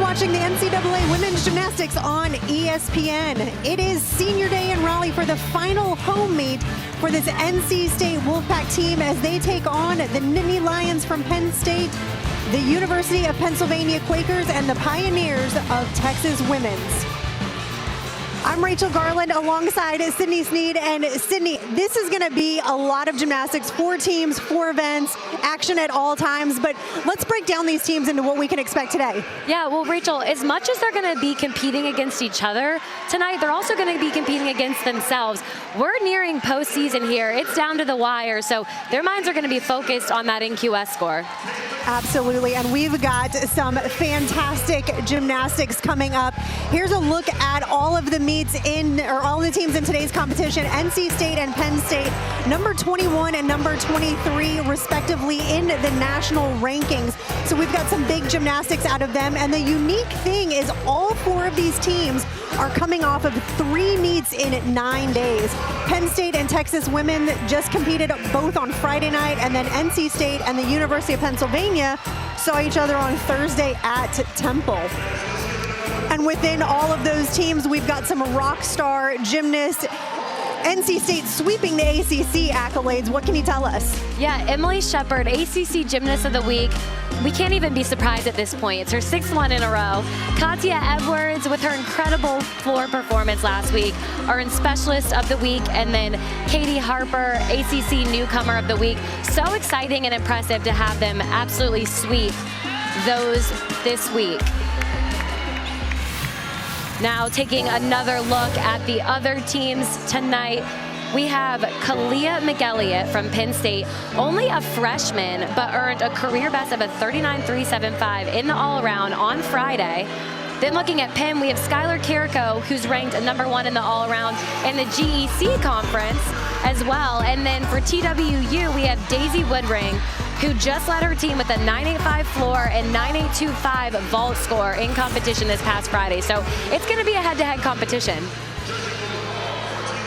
watching the NCAA Women's Gymnastics on ESPN. It is senior day in Raleigh for the final home meet for this NC State Wolfpack team as they take on the Nittany Lions from Penn State, the University of Pennsylvania Quakers, and the Pioneers of Texas Women's. I'm Rachel Garland alongside Sydney Sneed. And Sydney, this is going to be a lot of gymnastics, 4 teams, 4 events, action at all times. But let's break down these teams into what we can expect today. Yeah, well, Rachel, as much as they're going to be competing against each other tonight, they're also going to be competing against themselves. We're nearing postseason here. It's down to the wire, so their minds are going to be focused on that NQS score. Absolutely, and we've got some fantastic gymnastics coming up. Here's a look at all of the meets all the teams in today's competition. NC State and Penn State, number 21 and number 23 respectively in the national rankings. So we've got some big gymnastics out of them, and the unique thing is all 4 of these teams are coming off of 3 meets in 9 days. Penn State and Texas women just competed both on Friday night, and then NC State and the University of Pennsylvania saw each other on Thursday at Temple. And within all of those teams, we've got some rock star gymnasts. NC State sweeping the ACC accolades. What can you tell us? Yeah, Emily Shepard, ACC Gymnast of the Week. We can't even be surprised at this point. It's her 6th one in a row. Katya Edwards, with her incredible floor performance last week, earned Specialist of the Week. And then Katie Harper, ACC Newcomer of the Week. So exciting and impressive to have them absolutely sweep those this week. Now taking another look at the other teams tonight, we have Kalia McElliott from Penn State, only a freshman, but earned a career best of a 39.375 in the all-around on Friday. Then looking at Penn, we have Skylar Carrico, who's ranked number 1 in the all-around in the GEC conference as well. And then for TWU, we have Daisy Woodring, who just led her team with a 9.85 floor and 9.825 vault score in competition this past Friday. So it's going to be a head-to-head competition.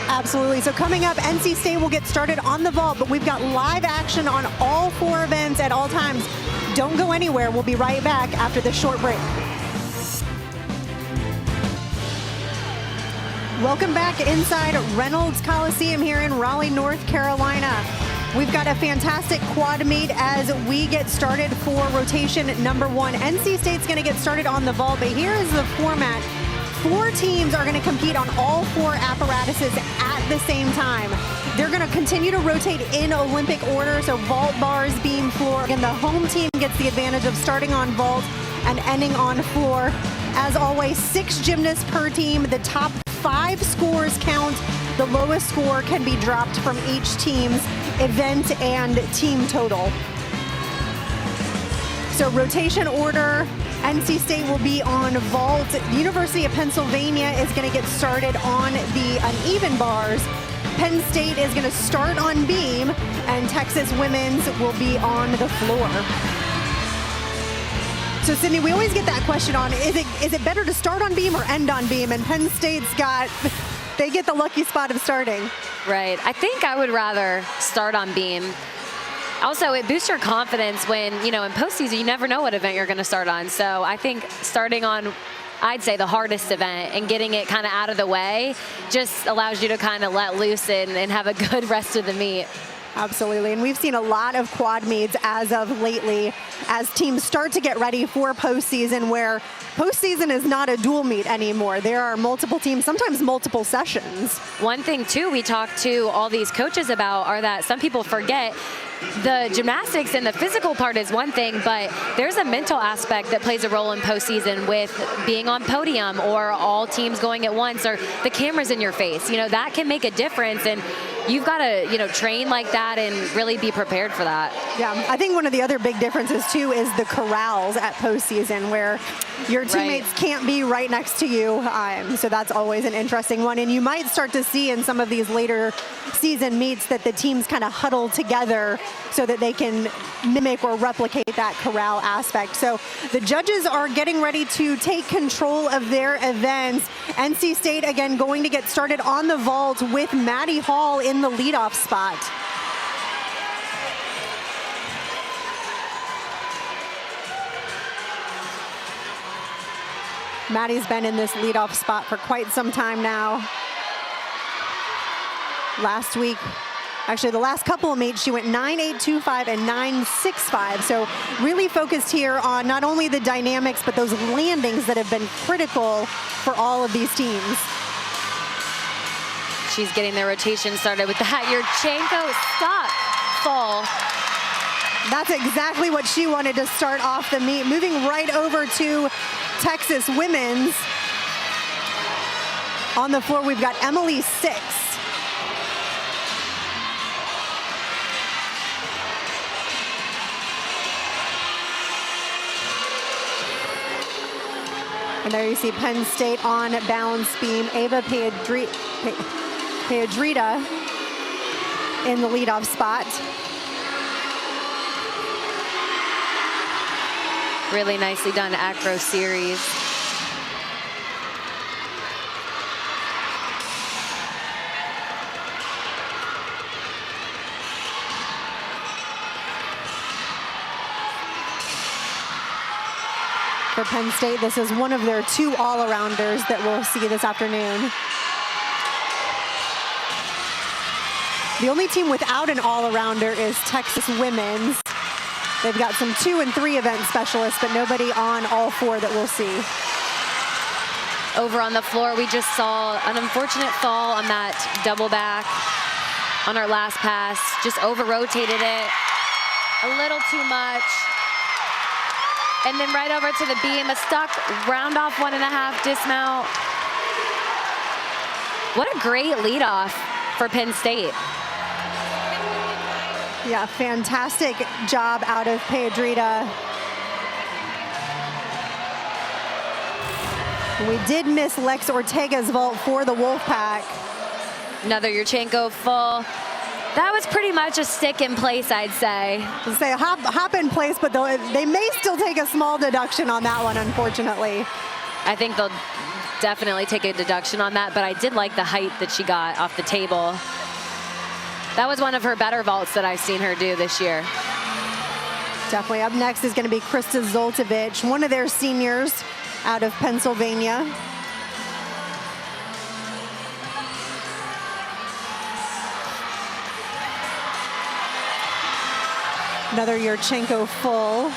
Absolutely. So coming up, NC State will get started on the vault, but we've got live action on all 4 events at all times. Don't go anywhere. We'll be right back after this short break. Welcome back inside Reynolds Coliseum here in Raleigh, North Carolina. We've got a fantastic quad meet as we get started for rotation number 1. NC State's going to get started on the vault, but here is the format. 4 teams are going to compete on all 4 apparatuses at the same time. They're going to continue to rotate in Olympic order, so vault, bars, beam, floor. And the home team gets the advantage of starting on vault and ending on floor. As always, 6 gymnasts per team. The top 5 scores count. The lowest score can be dropped from each team's event and team total. So rotation order, NC State will be on vault. The University of Pennsylvania is going to get started on the uneven bars. Penn State is going to start on beam, and Texas women's will be on the floor. So Sydney, we always get that question on, is it better to start on beam or end on beam? And Penn State's they get the lucky spot of starting. Right. I think I would rather start on beam. Also, it boosts your confidence when, in postseason, you never know what event you're going to start on. So I think starting on, I'd say, the hardest event and getting it kind of out of the way just allows you to kind of let loose and have a good rest of the meet. Absolutely, and we've seen a lot of quad meets as of lately as teams start to get ready for postseason, where postseason is not a dual meet anymore. There are multiple teams, sometimes multiple sessions. One thing, too, we talked to all these coaches about are that some people forget the gymnastics and the physical part is one thing, but there's a mental aspect that plays a role in postseason with being on podium or all teams going at once or the cameras in your face. That can make a difference, and you've got to, train like that and really be prepared for that. Yeah, I think one of the other big differences, too, is the corrals at postseason where your teammates can't be right next to you. So that's always an interesting one. And you might start to see in some of these later season meets that the teams kind of huddle together so that they can mimic or replicate that corral aspect. So the judges are getting ready to take control of their events. NC State, again, going to get started on the vault with Maddie Hall in the leadoff spot. Maddie's been in this leadoff spot for quite some time now. Last week, actually the last couple of meets, she went 9.825 and 9.65. So really focused here on not only the dynamics, but those landings that have been critical for all of these teams. She's getting the rotation started with that. Yurchenko stuck full. That's exactly what she wanted to start off the meet. Moving right over to Texas women's. On the floor, we've got Emily 6. And there you see Penn State on balance beam. Ava Piedrita in the leadoff spot. Really nicely done acro series. For Penn State, this is one of their 2 all-arounders that we'll see this afternoon. The only team without an all-arounder is Texas women's. They've got some 2 and 3 event specialists, but nobody on all 4 that we'll see. Over on the floor, we just saw an unfortunate fall on that double back on our last pass. Just over-rotated it a little too much. And then right over to the beam, a stuck round off 1.5 dismount. What a great leadoff for Penn State. Yeah, fantastic job out of Piedrita. We did miss Lex Ortega's vault for the Wolfpack. Another Yurchenko full. That was pretty much a stick in place, I'd say. I'd say hop in place, but they may still take a small deduction on that one, unfortunately. I think they'll definitely take a deduction on that, but I did like the height that she got off the table. That was one of her better vaults that I've seen her do this year. Definitely. Up next is going to be Krista Zoltovich, one of their seniors out of Pennsylvania. Another Yurchenko full.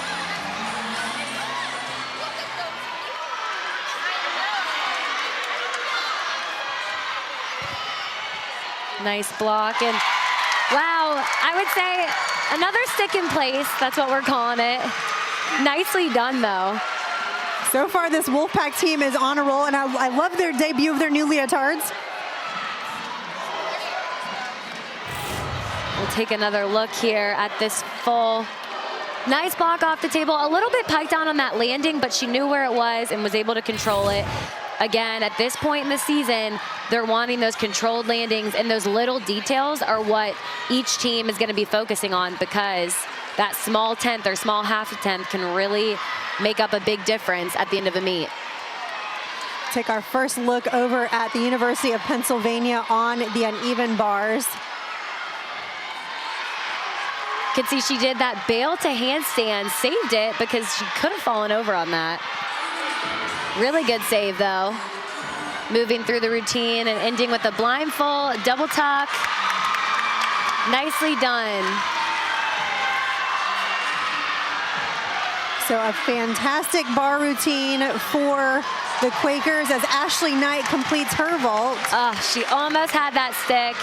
Nice block, and wow, I would say another stick in place. That's what we're calling it. Nicely done, though. So far, this Wolfpack team is on a roll, and I love their debut of their new leotards. We'll take another look here at this full. Nice block off the table. A little bit piked down on that landing, but she knew where it was and was able to control it. Again, at this point in the season, they're wanting those controlled landings, and those little details are what each team is going to be focusing on, because that small tenth or small half a tenth can really make up a big difference at the end of a meet. Take our first look over at the University of Pennsylvania on the uneven bars. You can see she did that bail to handstand, saved it because she could have fallen over on that. Really good save, though. Moving through the routine and ending with a blindfold, double tuck. Nicely done. So a fantastic bar routine for the Quakers as Ashley Knight completes her vault. She almost had that stick.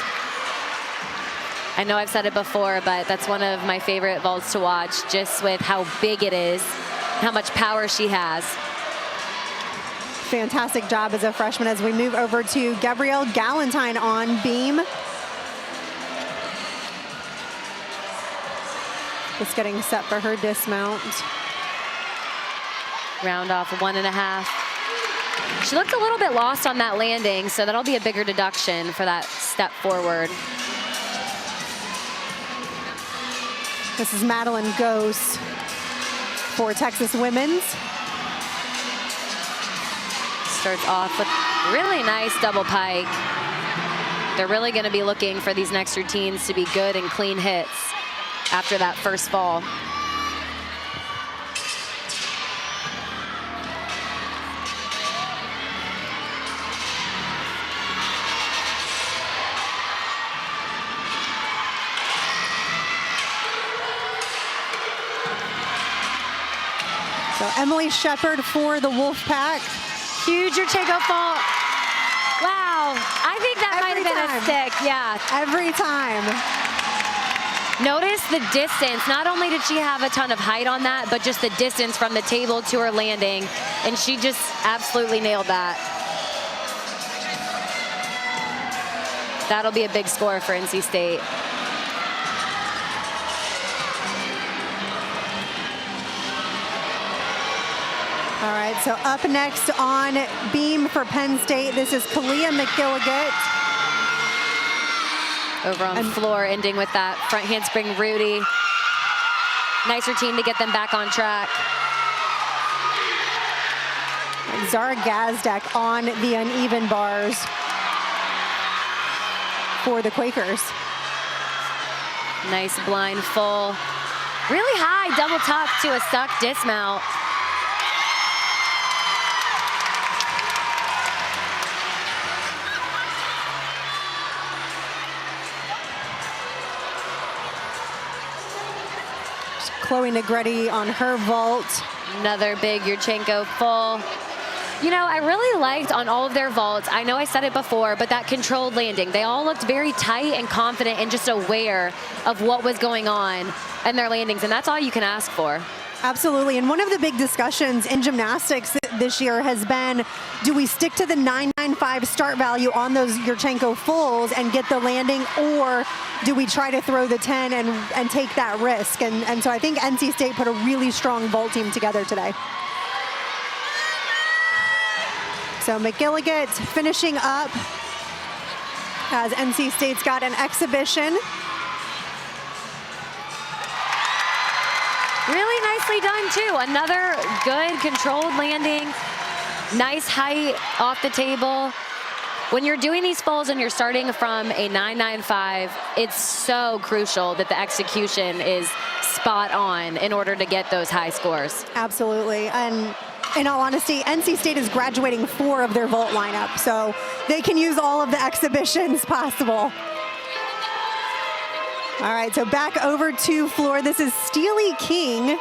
I know I've said it before, but that's one of my favorite vaults to watch, just with how big it is, how much power she has. Fantastic job as a freshman as we move over to Gabrielle Galentine on beam. Just getting set for her dismount. Round off 1.5. She looked a little bit lost on that landing, so that'll be a bigger deduction for that step forward. This is Madeline Gose for Texas women's. Starts off with really nice double pike. They're really going to be looking for these next routines to be good and clean hits after that first fall. Emily Shepard for the Wolfpack. Huge Yurchenko fault. Wow, I think that might have been a stick, yeah. Every time. Notice the distance. Not only did she have a ton of height on that, but just the distance from the table to her landing, and she just absolutely nailed that. That'll be a big score for NC State. All right, so up next on beam for Penn State, this is Kalia McGilligan. Over on the floor, ending with that front handspring Rudy. Nice routine to get them back on track. Zara Gazdak on the uneven bars for the Quakers. Nice blind full. Really high double tuck to a stuck dismount. Chloe Negretti on her vault. Another big Yurchenko full. You know, I really liked on all of their vaults, I know I said it before, but that controlled landing. They all looked very tight and confident and just aware of what was going on in their landings, and that's all you can ask for. Absolutely, and one of the big discussions in gymnastics this year has been, do we stick to the 995 start value on those Yurchenko fulls and get the landing, or do we try to throw the 10 and take that risk? And so I think NC State put a really strong vault team together today. So McGilligan finishing up as NC State's got an exhibition. Really nicely done too. Another good controlled landing. Nice height off the table. When you're doing these fulls and you're starting from a 995, it's so crucial that the execution is spot on in order to get those high scores. Absolutely. And in all honesty, NC State is graduating 4 of their vault lineup, so they can use all of the exhibitions possible. All right, so back over to floor. This is Steely King.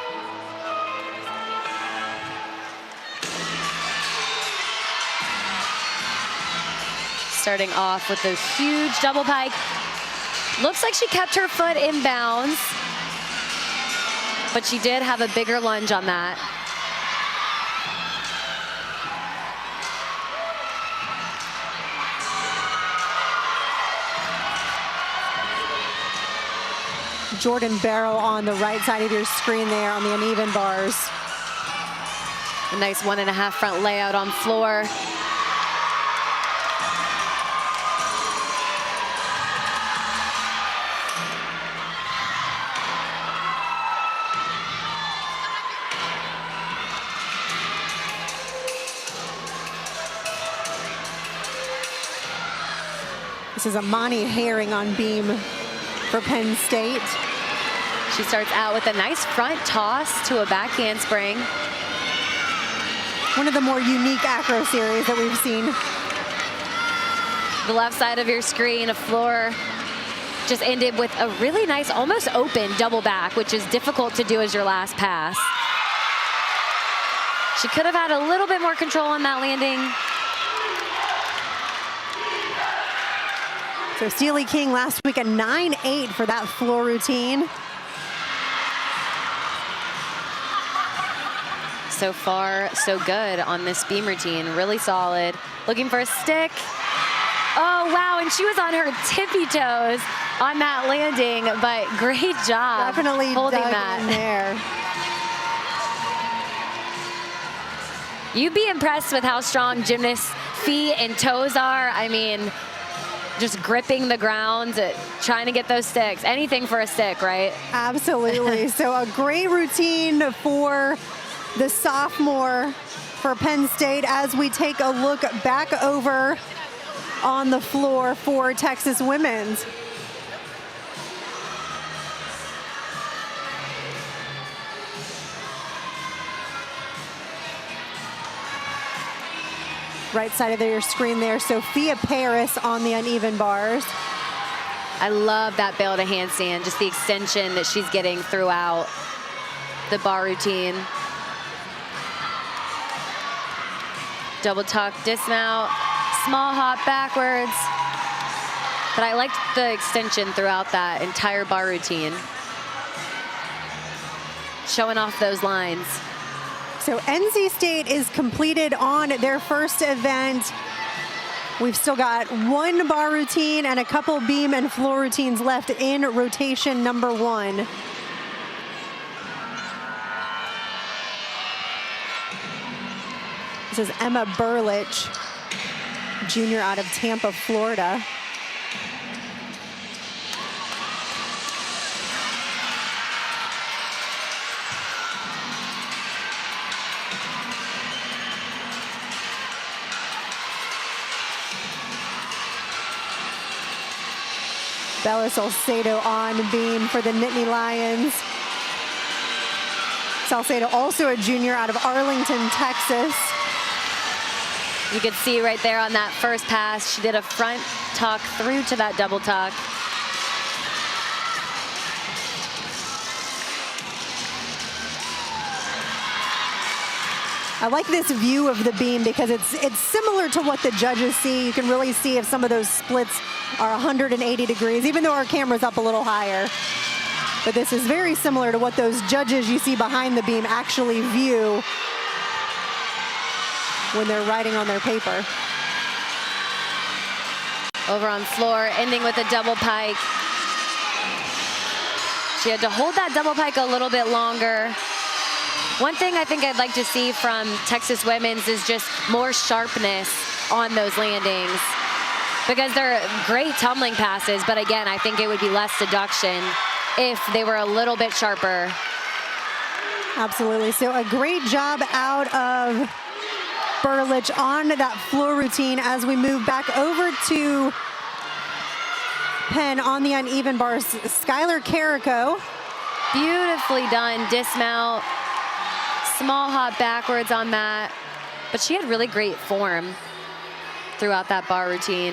Starting off with a huge double pike. Looks like she kept her foot in bounds, but she did have a bigger lunge on that. Jordan Barrow on the right side of your screen there on the uneven bars. A nice 1.5 front layout on floor. This is Amani Herring on beam for Penn State. She starts out with a nice front toss to a back handspring. One of the more unique acro series that we've seen. The left side of your screen, a floor just ended with a really nice, almost open double back, which is difficult to do as your last pass. She could have had a little bit more control on that landing. So Steely King last week a 9.8 for that floor routine. So far, so good on this beam routine. Really solid. Looking for a stick. Oh, wow, and she was on her tippy toes on that landing, but great job. Definitely holding dug that in there. You'd be impressed with how strong gymnasts' feet and toes are. I mean, just gripping the ground, trying to get those sticks. Anything for a stick, right? Absolutely. So a great routine for the sophomore for Penn State as we take a look back over on the floor for Texas women's. Right side of your screen there, Sophia Paris on the uneven bars. I love that bail to handstand, just the extension that she's getting throughout the bar routine. Double tuck, dismount, small hop backwards. But I liked the extension throughout that entire bar routine. Showing off those lines. So NC State is completed on their first event. We've still got one bar routine and a couple beam and floor routines left in rotation number 1. This is Emma Burlich, junior out of Tampa, Florida. Bella Salcedo on beam for the Nittany Lions. Salcedo, also a junior out of Arlington, Texas. You could see right there on that first pass, she did a front tuck through to that double tuck. I like this view of the beam because it's similar to what the judges see. You can really see if some of those splits are 180 degrees, even though our camera's up a little higher. But this is very similar to what those judges you see behind the beam actually view when they're writing on their paper. Over on floor, ending with a double pike. She had to hold that double pike a little bit longer. One thing I think I'd like to see from Texas women's is just more sharpness on those landings, because they're great tumbling passes, but again, I think it would be less deduction if they were a little bit sharper. Absolutely. So a great job out of Burlich on that floor routine as we move back over to Penn on the uneven bars. Skylar Carrico. Beautifully done dismount. Small hop backwards on that, but she had really great form throughout that bar routine.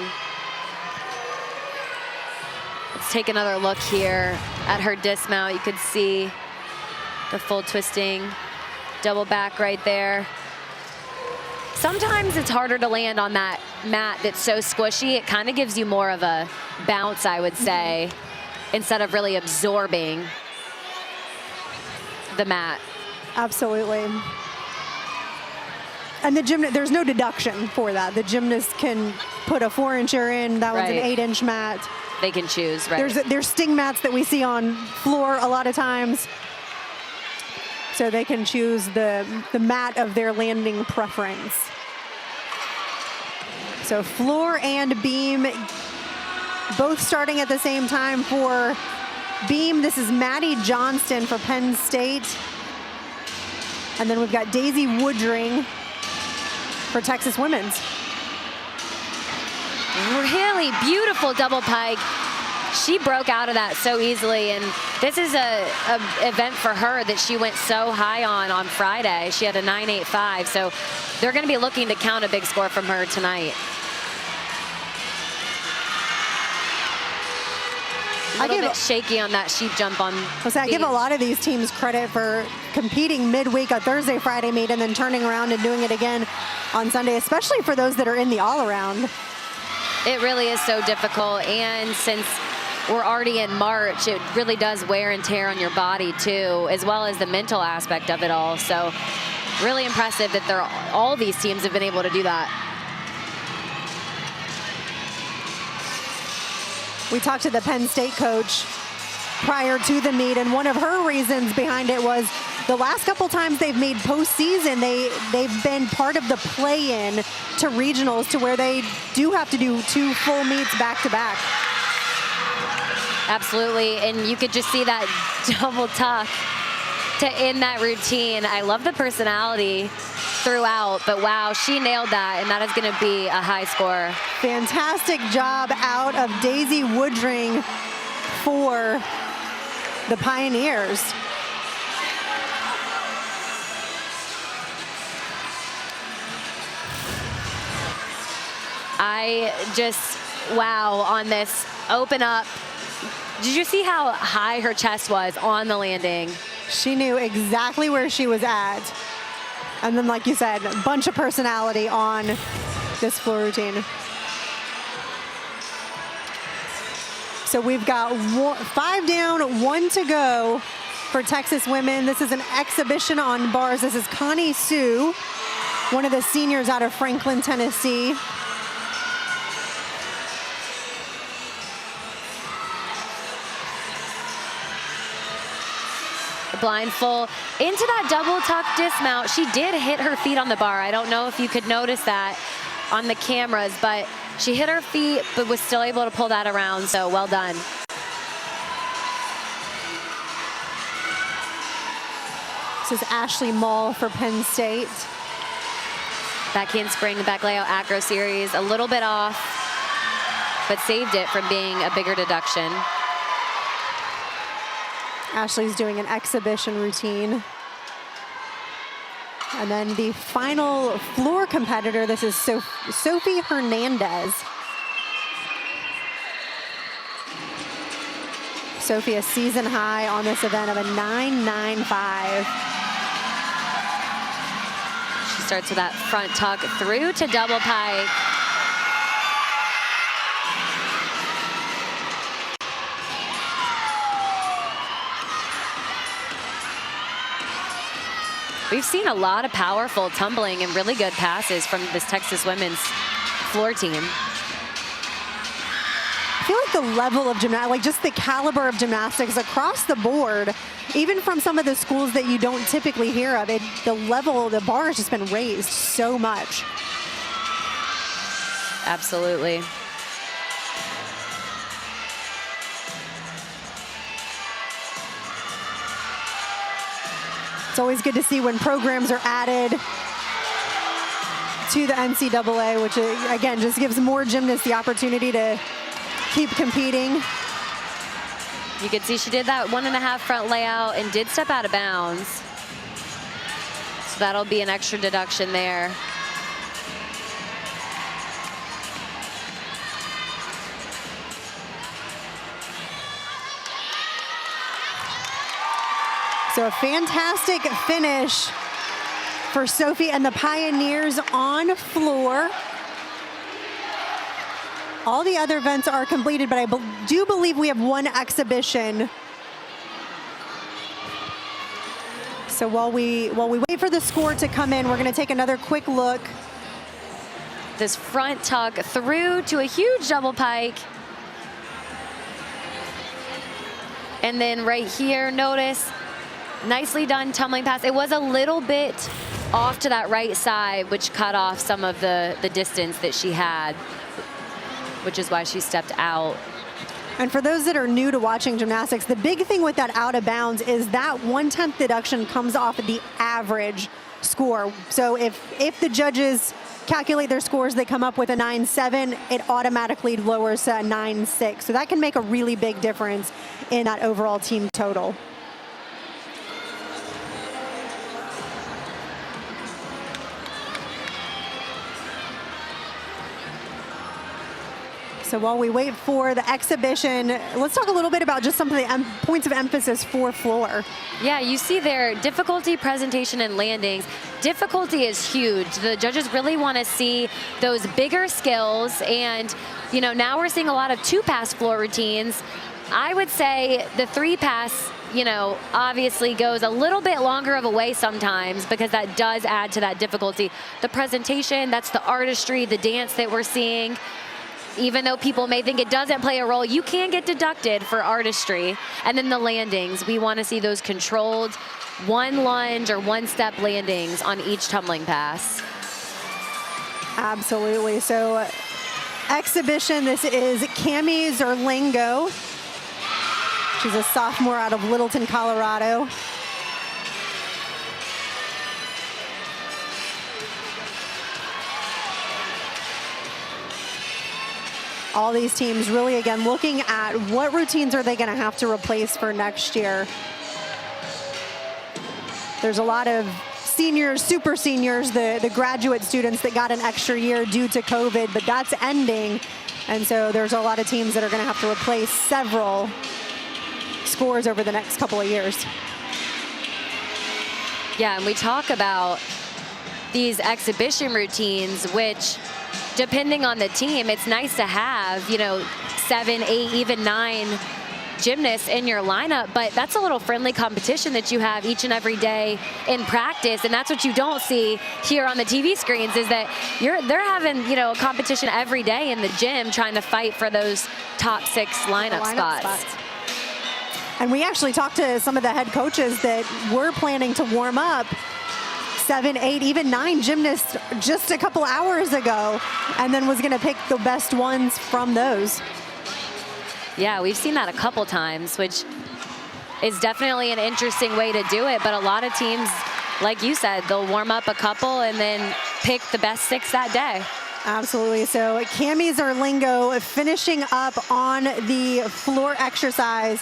Let's take another look here at her dismount. You could see the full twisting double back right there. Sometimes it's harder to land on that mat that's so squishy. It kind of gives you more of a bounce, I would say, instead of really absorbing the mat. Absolutely. And the gymnast, there's no deduction for that. The gymnast can put a 4-incher in. That one's an 8-inch mat. They can choose, right? There's sting mats that we see on floor a lot of times. So they can choose the mat of their landing preference. So floor and beam, both starting at the same time for beam. This is Maddie Johnston for Penn State. And then we've got Daisy Woodring for Texas women's. Really beautiful double pike. She broke out of that so easily, and this is a event for her that she went so high on Friday. She had a 9.85, so they're going to be looking to count a big score from her tonight. A little bit shaky on that sheep jump on. I give a lot of these teams credit for competing midweek, a Thursday, Friday meet, and then turning around and doing it again on Sunday, especially for those that are in the all-around. It really is so difficult, and since we're already in March, it really does wear and tear on your body too, as well as the mental aspect of it all. So really impressive that all these teams have been able to do that. We talked to the Penn State coach prior to the meet, and one of her reasons behind it was the last couple times they've made postseason, they've been part of the play-in to regionals, to where they do have to do 2 full meets back-to-back. Absolutely, and you could just see that double tuck to end that routine. I love the personality throughout, but wow, she nailed that, and that is going to be a high score. Fantastic job out of Daisy Woodring for the Pioneers. I just, wow, on this open up. Did you see how high her chest was on the landing? She knew exactly where she was at. And then, like you said, a bunch of personality on this floor routine. So we've got 5 down, 1 to go for Texas women. This is an exhibition on bars. This is Connie Sue, one of the seniors out of Franklin, Tennessee. Blindfold into that double tuck dismount. She did hit her feet on the bar. I don't know if you could notice that on the cameras, but she hit her feet, but was still able to pull that around, so well done. This is Ashley Mall for Penn State. Back handspring, back layout acro series, a little bit off, but saved it from being a bigger deduction. Ashley's doing an exhibition routine. And then the final floor competitor, this is Sophie Hernandez. Sophie, a season high on this event of a 9.95. She starts with that front tuck through to double pike. We've seen a lot of powerful tumbling and really good passes from this Texas women's floor team. I feel like the level of gymnastics, like just the caliber of gymnastics across the board, even from some of the schools that you don't typically hear of, the level, the bar has just been raised so much. Absolutely. It's always good to see when programs are added to the NCAA, which again just gives more gymnasts the opportunity to keep competing. You can see she did that 1.5 front layout and did step out of bounds. So that'll be an extra deduction there. So a fantastic finish for Sophie and the Pioneers on floor. All the other events are completed, but I do believe we have one exhibition. So while we wait for the score to come in, we're going to take another quick look. This front tuck through to a huge double pike. And then right here, notice, nicely done tumbling pass. It was a little bit off to that right side, which cut off some of the distance that she had, which is why she stepped out. And for those that are new to watching gymnastics, the big thing with that out of bounds is that 1/10 deduction comes off of the average score. So if the judges calculate their scores, they come up with a 9.7, it automatically lowers to a 9.6. So that can make a really big difference in that overall team total. So while we wait for the exhibition, let's talk a little bit about just some of the points of emphasis for floor. Yeah, you see there, difficulty, presentation, and landings. Difficulty is huge. The judges really want to see those bigger skills, and you know, now we're seeing a lot of 2-pass floor routines. I would say the 3-pass, you know, obviously goes a little bit longer of a way sometimes because that does add to that difficulty. The presentation, that's the artistry, the dance that we're seeing. Even though people may think it doesn't play a role, you can get deducted for artistry. And then the landings, we want to see those controlled 1 lunge or 1-step landings on each tumbling pass. Absolutely. So exhibition, this is Cami Zerlingo. She's a sophomore out of Littleton, Colorado. All these teams really, again, looking at what routines are they going to have to replace for next year. There's a lot of seniors, super seniors, the graduate students that got an extra year due to COVID, but that's ending. And so there's a lot of teams that are going to have to replace several scores over the next couple of years. Yeah, and we talk about these exhibition routines, which depending on the team, it's nice to have, you know, 7, 8, even 9 gymnasts in your lineup, but that's a little friendly competition that you have each and every day in practice, and that's what you don't see here on the TV screens, is that they're having, you know, a competition every day in the gym trying to fight for those top 6 lineup spots. And we actually talked to some of the head coaches that were planning to warm up 7, 8, even 9 gymnasts just a couple hours ago, and then was going to pick the best ones from those. Yeah, we've seen that a couple times, which is definitely an interesting way to do it. But a lot of teams, like you said, they'll warm up a couple and then pick the best 6 that day. Absolutely. So Cami Zarlingo finishing up on the floor exercise.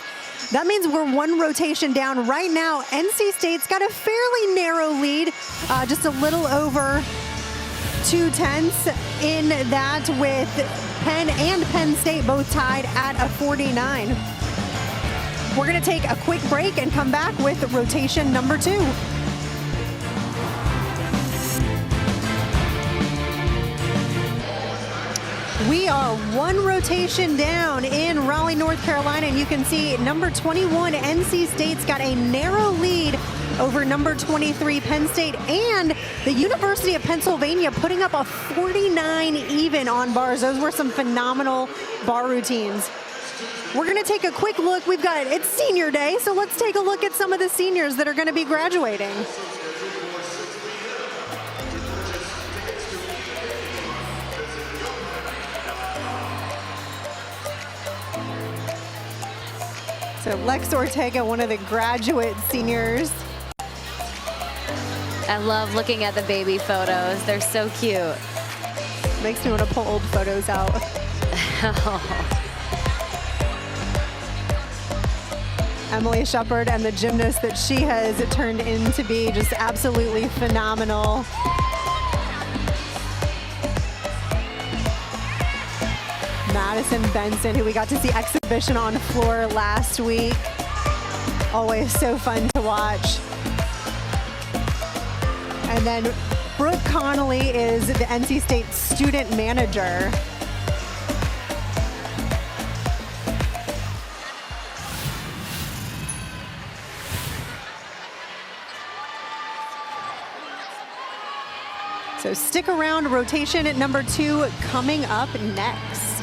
That means we're 1 rotation down right now. NC State's got a fairly narrow lead, just a little over 2/10 in that, with Penn and Penn State both tied at a 49. We're going to take a quick break and come back with rotation number 2. We are 1 rotation down in Raleigh, North Carolina, and you can see number 21, NC State's got a narrow lead over number 23, Penn State, and the University of Pennsylvania putting up a 49 even on bars. Those were some phenomenal bar routines. We're going to take a quick look. It's senior day, so let's take a look at some of the seniors that are going to be graduating. So Lex Ortega, one of the graduate seniors. I love looking at the baby photos. They're so cute. Makes me want to pull old photos out. Emily Shepard and the gymnast that she has turned into be just absolutely phenomenal. Madison Benson, who we got to see exhibition on the floor last week. Always so fun to watch. And then Brooke Connolly is the NC State student manager. So stick around, rotation at number 2 coming up next.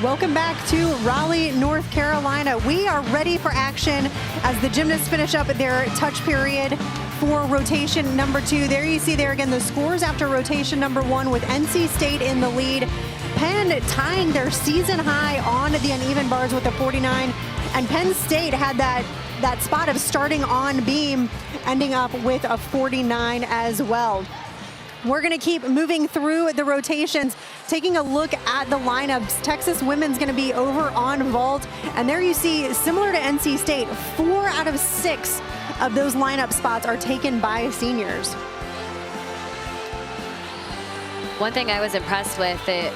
Welcome back to Raleigh, North Carolina. We are ready for action as the gymnasts finish up their touch period for rotation number 2. There you see there again the scores after rotation number 1, with NC State in the lead. Penn tying their season high on the uneven bars with a 49. And Penn State had that spot of starting on beam, ending up with a 49 as well. We're going to keep moving through the rotations, taking a look at the lineups. Texas women's going to be over on vault. And there you see, similar to NC State, 4 out of 6 of those lineup spots are taken by seniors. One thing I was impressed with that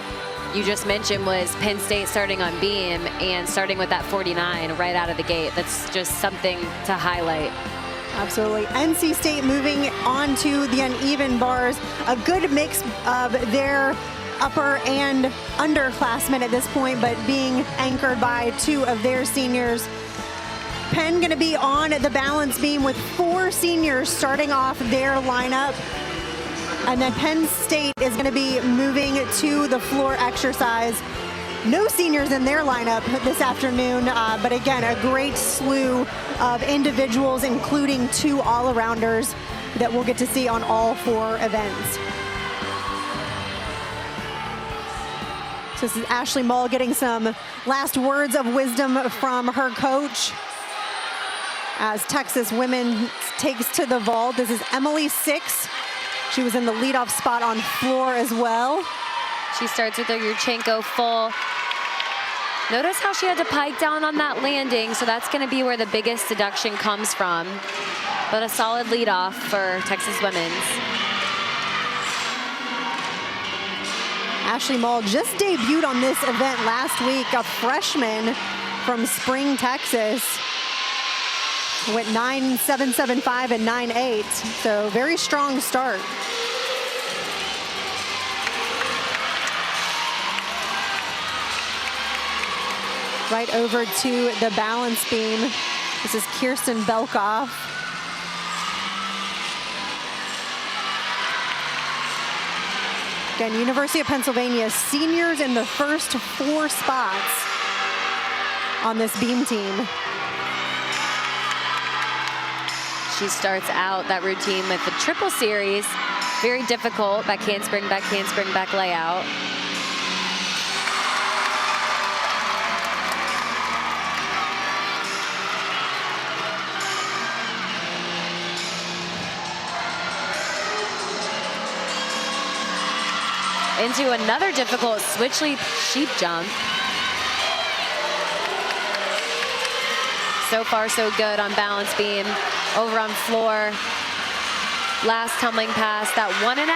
you just mentioned was Penn State starting on beam and starting with that 49 right out of the gate. That's just something to highlight. Absolutely. NC State moving on to the uneven bars. A good mix of their upper and underclassmen at this point, but being anchored by 2 of their seniors. Penn going to be on the balance beam with 4 seniors starting off their lineup. And then Penn State is going to be moving to the floor exercise. No seniors in their lineup this afternoon, but again, a great slew of individuals, including 2 all-arounders that we'll get to see on all 4 events. So this is Ashley Mull getting some last words of wisdom from her coach as Texas women takes to the vault. This is Emily Six. She was in the leadoff spot on floor as well. She starts with a Yurchenko full. Notice how she had to pike down on that landing, so that's going to be where the biggest deduction comes from. But a solid leadoff for Texas women's. Ashley Mull just debuted on this event last week, a freshman from Spring, Texas. Went 9.775 and 9.8, so very strong start. Right over to the balance beam. This is Kirsten Belkoff. Again, University of Pennsylvania seniors in the first 4 spots on this beam team. She starts out that routine with the triple series. Very difficult, back handspring, back layout. Into another difficult switch leap sheep jump. So far, so good on balance beam. Over on floor. Last tumbling pass, that 1.5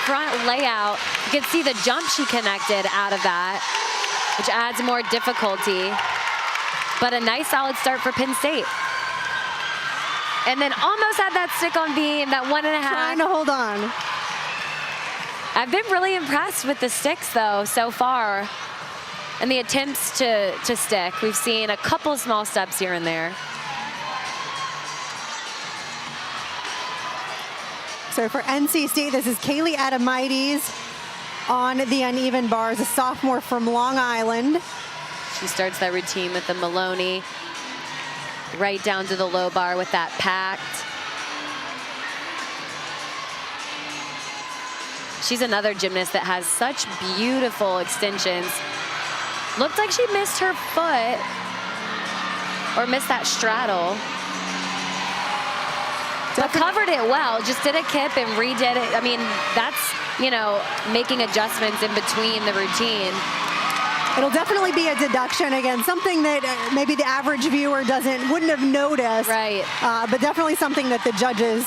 front layout. You can see the jump she connected out of that, which adds more difficulty. But a nice solid start for Penn State. And then almost had that stick on beam, that 1.5. Trying to hold on. I've been really impressed with the sticks, though, so far. And the attempts to stick. We've seen a couple of small steps here and there. So for NC State, this is Kaylee Adamides on the uneven bars, a sophomore from Long Island. She starts that routine with the Maloney, right down to the low bar with that packed. She's another gymnast that has such beautiful extensions. Looked like she missed her foot or missed that straddle. But covered it well, just did a kip and redid it. I mean, that's, you know, making adjustments in between the routine. It'll definitely be a deduction, again, something that maybe the average viewer wouldn't have noticed. Right. But definitely something that the judges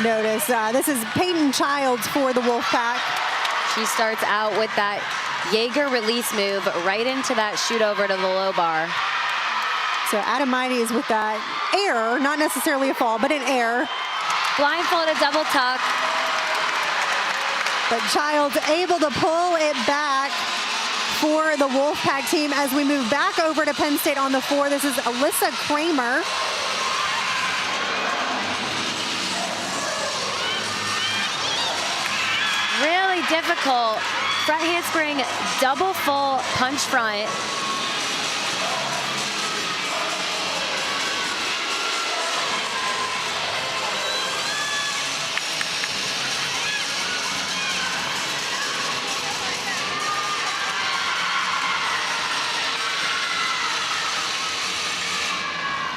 notice. This is Peyton Childs for the Wolfpack. She starts out with that Jaeger release move right into that shoot over to the low bar. So Adamides with that air, not necessarily a fall, but an air. Blindfolded double tuck. But Childs able to pull it back for the Wolfpack team as we move back over to Penn State on the 4. This is Alyssa Kramer. Really difficult front handspring, double full punch front.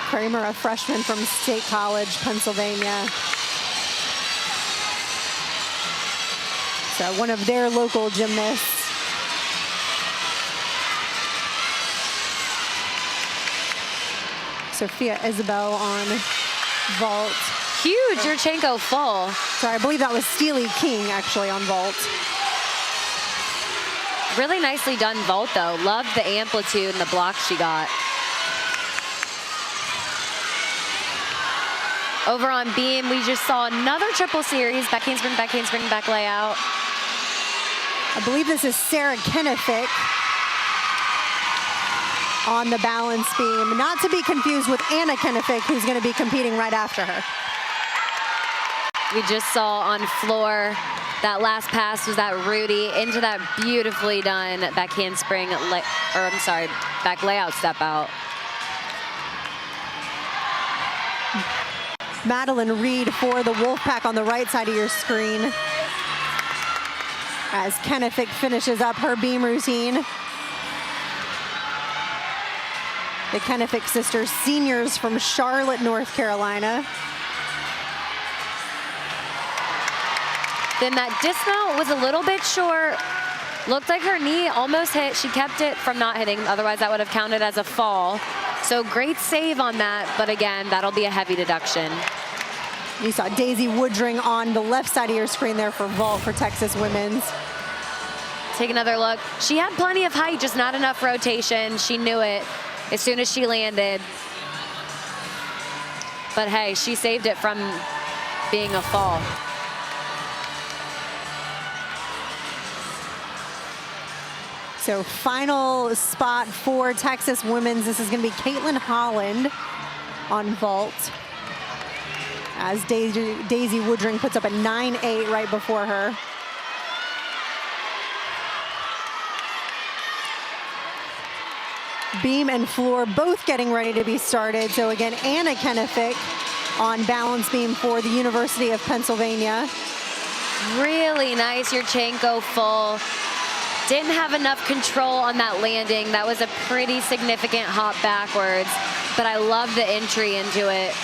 Kramer, a freshman from State College, Pennsylvania. So one of their local gymnasts. Sophia Isabel on vault. Huge Yurchenko full. Sorry, I believe that was Steely King actually on vault. Really nicely done vault though. Loved the amplitude and the block she got. Over on beam, we just saw another triple series, back handspring, back layout. I believe this is Sarah Kennefick on the balance beam. Not to be confused with Anna Kennefick, who's going to be competing right after her. We just saw on floor, that last pass was that Rudy into that beautifully done back handspring, back layout step out. Madeline Reed for the Wolfpack on the right side of your screen as Kennefick finishes up her beam routine. The Kennefick sisters, seniors from Charlotte, North Carolina. Then that dismount was a little bit short. Looked like her knee almost hit. She kept it from not hitting, otherwise that would have counted as a fall. So great save on that, but again, that'll be a heavy deduction. You saw Daisy Woodring on the left side of your screen there for vault for Texas women's. Take another look. She had plenty of height, just not enough rotation. She knew it as soon as she landed. But hey, she saved it from being a fall. So final spot for Texas women's. This is going to be Caitlin Holland on vault, as Daisy Woodring puts up a 9.8 right before her. Beam and floor both getting ready to be started. So again, Anna Kennefic on balance beam for the University of Pennsylvania. Really nice Yurchenko full. Didn't have enough control on that landing. That was a pretty significant hop backwards, but I love the entry into it.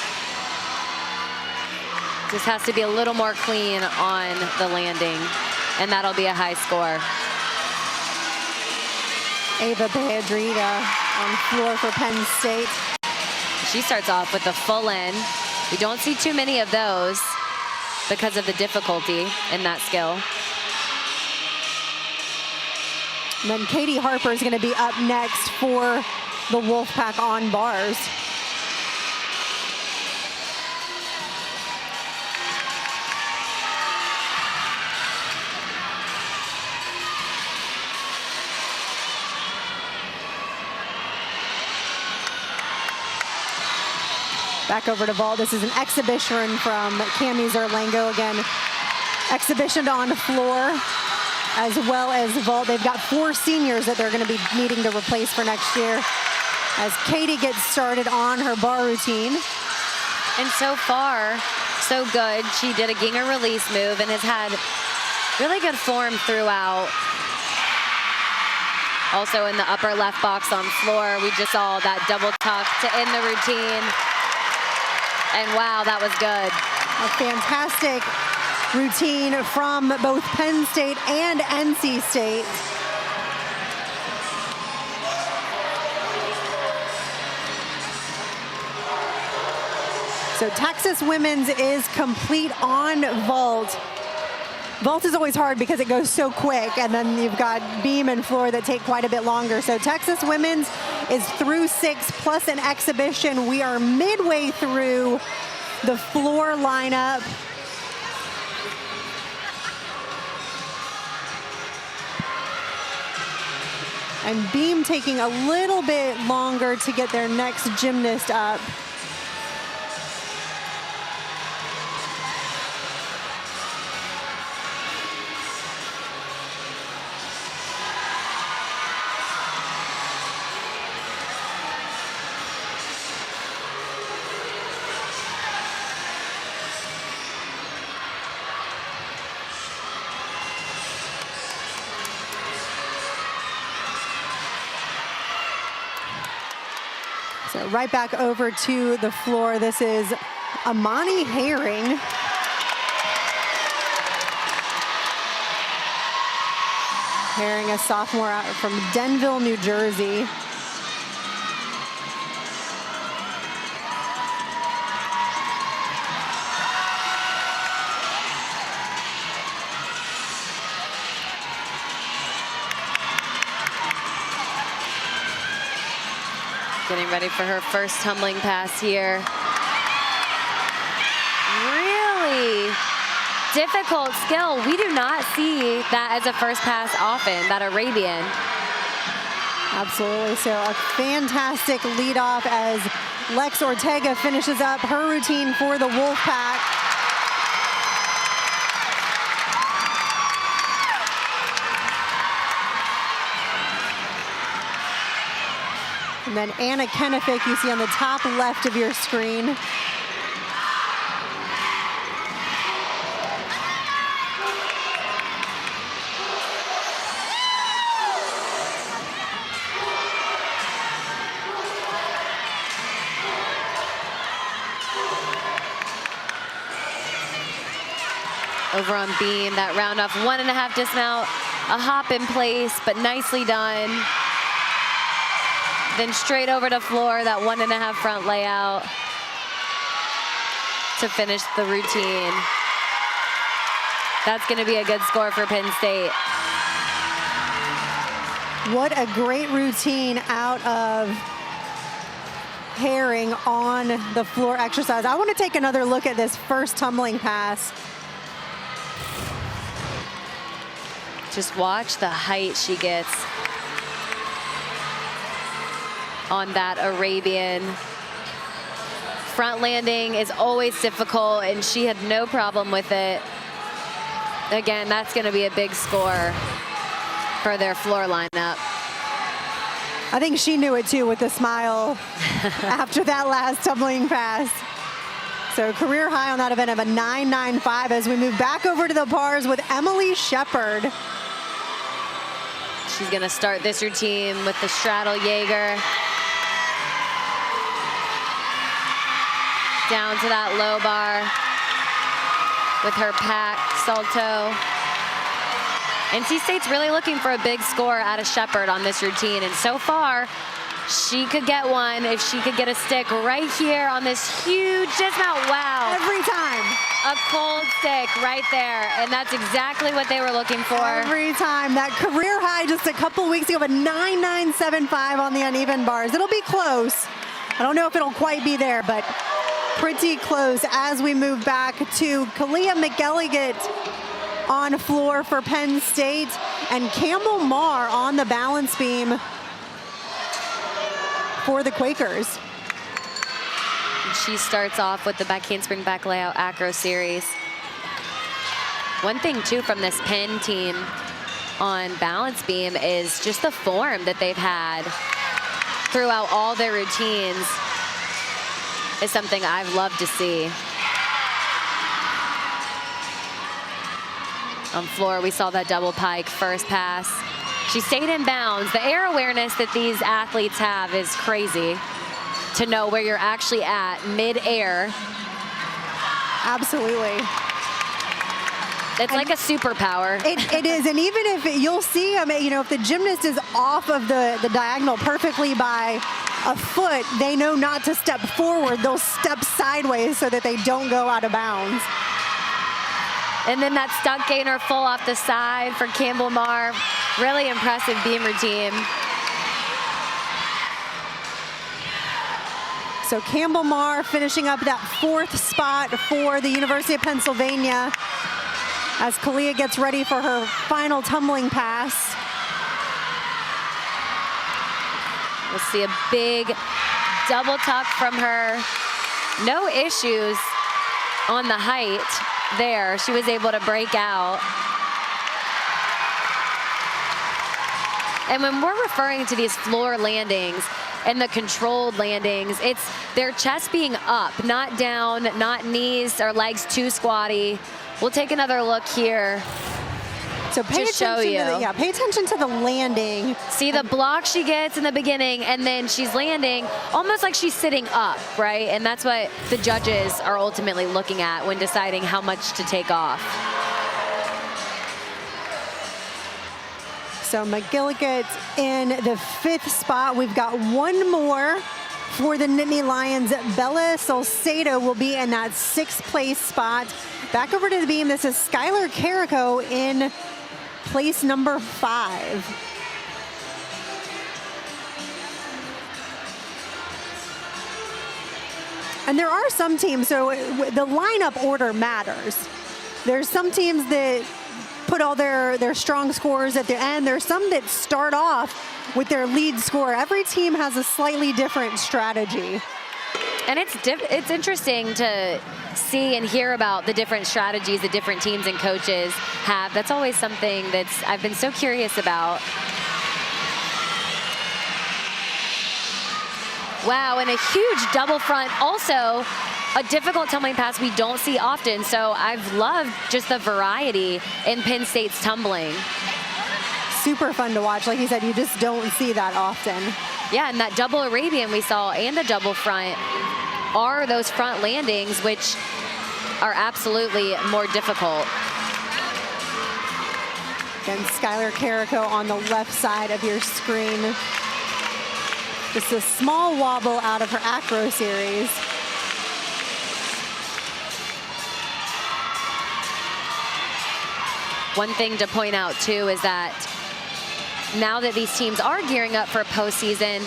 Just has to be a little more clean on the landing, and that'll be a high score. Ava Pedrita on floor for Penn State. She starts off with the full in. We don't see too many of those because of the difficulty in that skill. And then Katie Harper is going to be up next for the Wolfpack on bars. Back over to vault. This is an exhibition from Cami Zerlango. Again, exhibition on the floor as well as vault. They've got 4 seniors that they're going to be needing to replace for next year as Katie gets started on her bar routine. And so far, so good. She did a Ginger release move and has had really good form throughout. Also in the upper left box on floor, we just saw that double tuck to end the routine. And wow, that was good. A fantastic routine from both Penn State and NC State. So Texas women's is complete on vault. Vault is always hard because it goes so quick, and then you've got beam and floor that take quite a bit longer. So Texas women's is through 6 plus an exhibition. We are midway through the floor lineup. And beam taking a little bit longer to get their next gymnast up. So right back over to the floor. This is Amani Herring. Herring, a sophomore out from Denville, New Jersey. Getting ready for her first tumbling pass here. Really difficult skill. We do not see that as a first pass often, that Arabian. Absolutely. So a fantastic lead off as Lex Ortega finishes up her routine for the Wolfpack. And then Anna Kennefic, you see on the top left of your screen. Over on beam, that round off 1.5 dismount, a hop in place, but nicely done. Then straight over to floor, that 1.5 front layout to finish the routine. That's gonna be a good score for Penn State. What a great routine out of Herring on the floor exercise. I want to take another look at this first tumbling pass. Just watch the height she gets on that Arabian. Front landing is always difficult, and she had no problem with it. Again, that's going to be a big score for their floor lineup. I think she knew it too with the smile after that last tumbling pass. So career high on that event of a 9.95 as we move back over to the bars with Emily Shepard. She's going to start this routine with the straddle Jaeger. Down to that low bar with her pack salto. NC State's really looking for a big score out of Shepard on this routine, and so far she could get one if she could get a stick right here on this huge dismount. Wow. Every time. A cold stick right there, and that's exactly what they were looking for. Every time. That career high just a couple weeks ago, a 9.975 on the uneven bars. It'll be close. I don't know if it'll quite be there, but pretty close as we move back to Kalia McElligott on floor for Penn State, and Campbell Marr on the balance beam for the Quakers. She starts off with the back handspring back layout acro series. One thing too from this Penn team on balance beam is just the form that they've had throughout all their routines is something I've loved to see. On floor, we saw that double pike first pass. She stayed in bounds. The air awareness that these athletes have is crazy, to know where you're actually at mid-air. Absolutely. It's like a superpower. It is, and even if you'll see, you know, if the gymnast is off of the diagonal perfectly by a foot, they know not to step forward. They'll step sideways so that they don't go out of bounds. And then that stuck gainer full off the side for Campbell Marr. Really impressive beam routine. So Campbell Marr finishing up that 4th spot for the University of Pennsylvania as Kalia gets ready for her final tumbling pass. We'll see a big double tuck from her. No issues on the height there. She was able to break out. And when we're referring to these floor landings and the controlled landings, it's their chest being up, not down, not knees or legs too squatty. We'll take another look here. So pay attention to the landing. See the block she gets in the beginning, and then she's landing almost like she's sitting up, right? And that's what the judges are ultimately looking at when deciding how much to take off. So McGillicott in the 5th spot. We've got one more for the Nittany Lions. Bella Salcedo will be in that 6th place spot. Back over to the beam, this is Skylar Carrico in place number 5. And there are some teams, so the lineup order matters. There's some teams that put all their strong scores at the end. There's some that start off with their lead score. Every team has a slightly different strategy. And it's interesting to see and hear about the different strategies that different teams and coaches have. That's always something I've been so curious about. Wow, and a huge double front. Also, a difficult tumbling pass we don't see often. So I've loved just the variety in Penn State's tumbling. Super fun to watch. Like you said, you just don't see that often. Yeah, and that double Arabian we saw and the double front are those front landings, which are absolutely more difficult. Again, Skylar Carrico on the left side of your screen. Just a small wobble out of her acro series. One thing to point out too is that now that these teams are gearing up for postseason,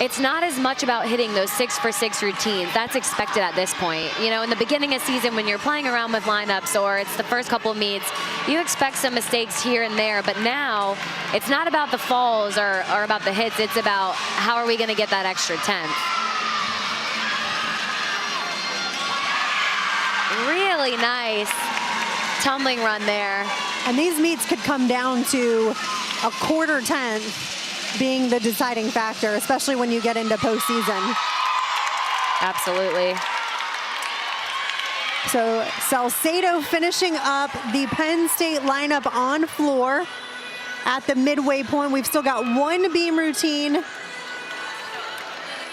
it's not as much about hitting those 6-for-6 routines. That's expected at this point. You know, in the beginning of season, when you're playing around with lineups or it's the first couple of meets, you expect some mistakes here and there. But now, it's not about the falls or about the hits. It's about how are we going to get that extra 10th. Really nice tumbling run there. And these meets could come down to a quarter 10th being the deciding factor, especially when you get into postseason. Absolutely. So Salcedo finishing up the Penn State lineup on floor at the midway point. We've still got one beam routine.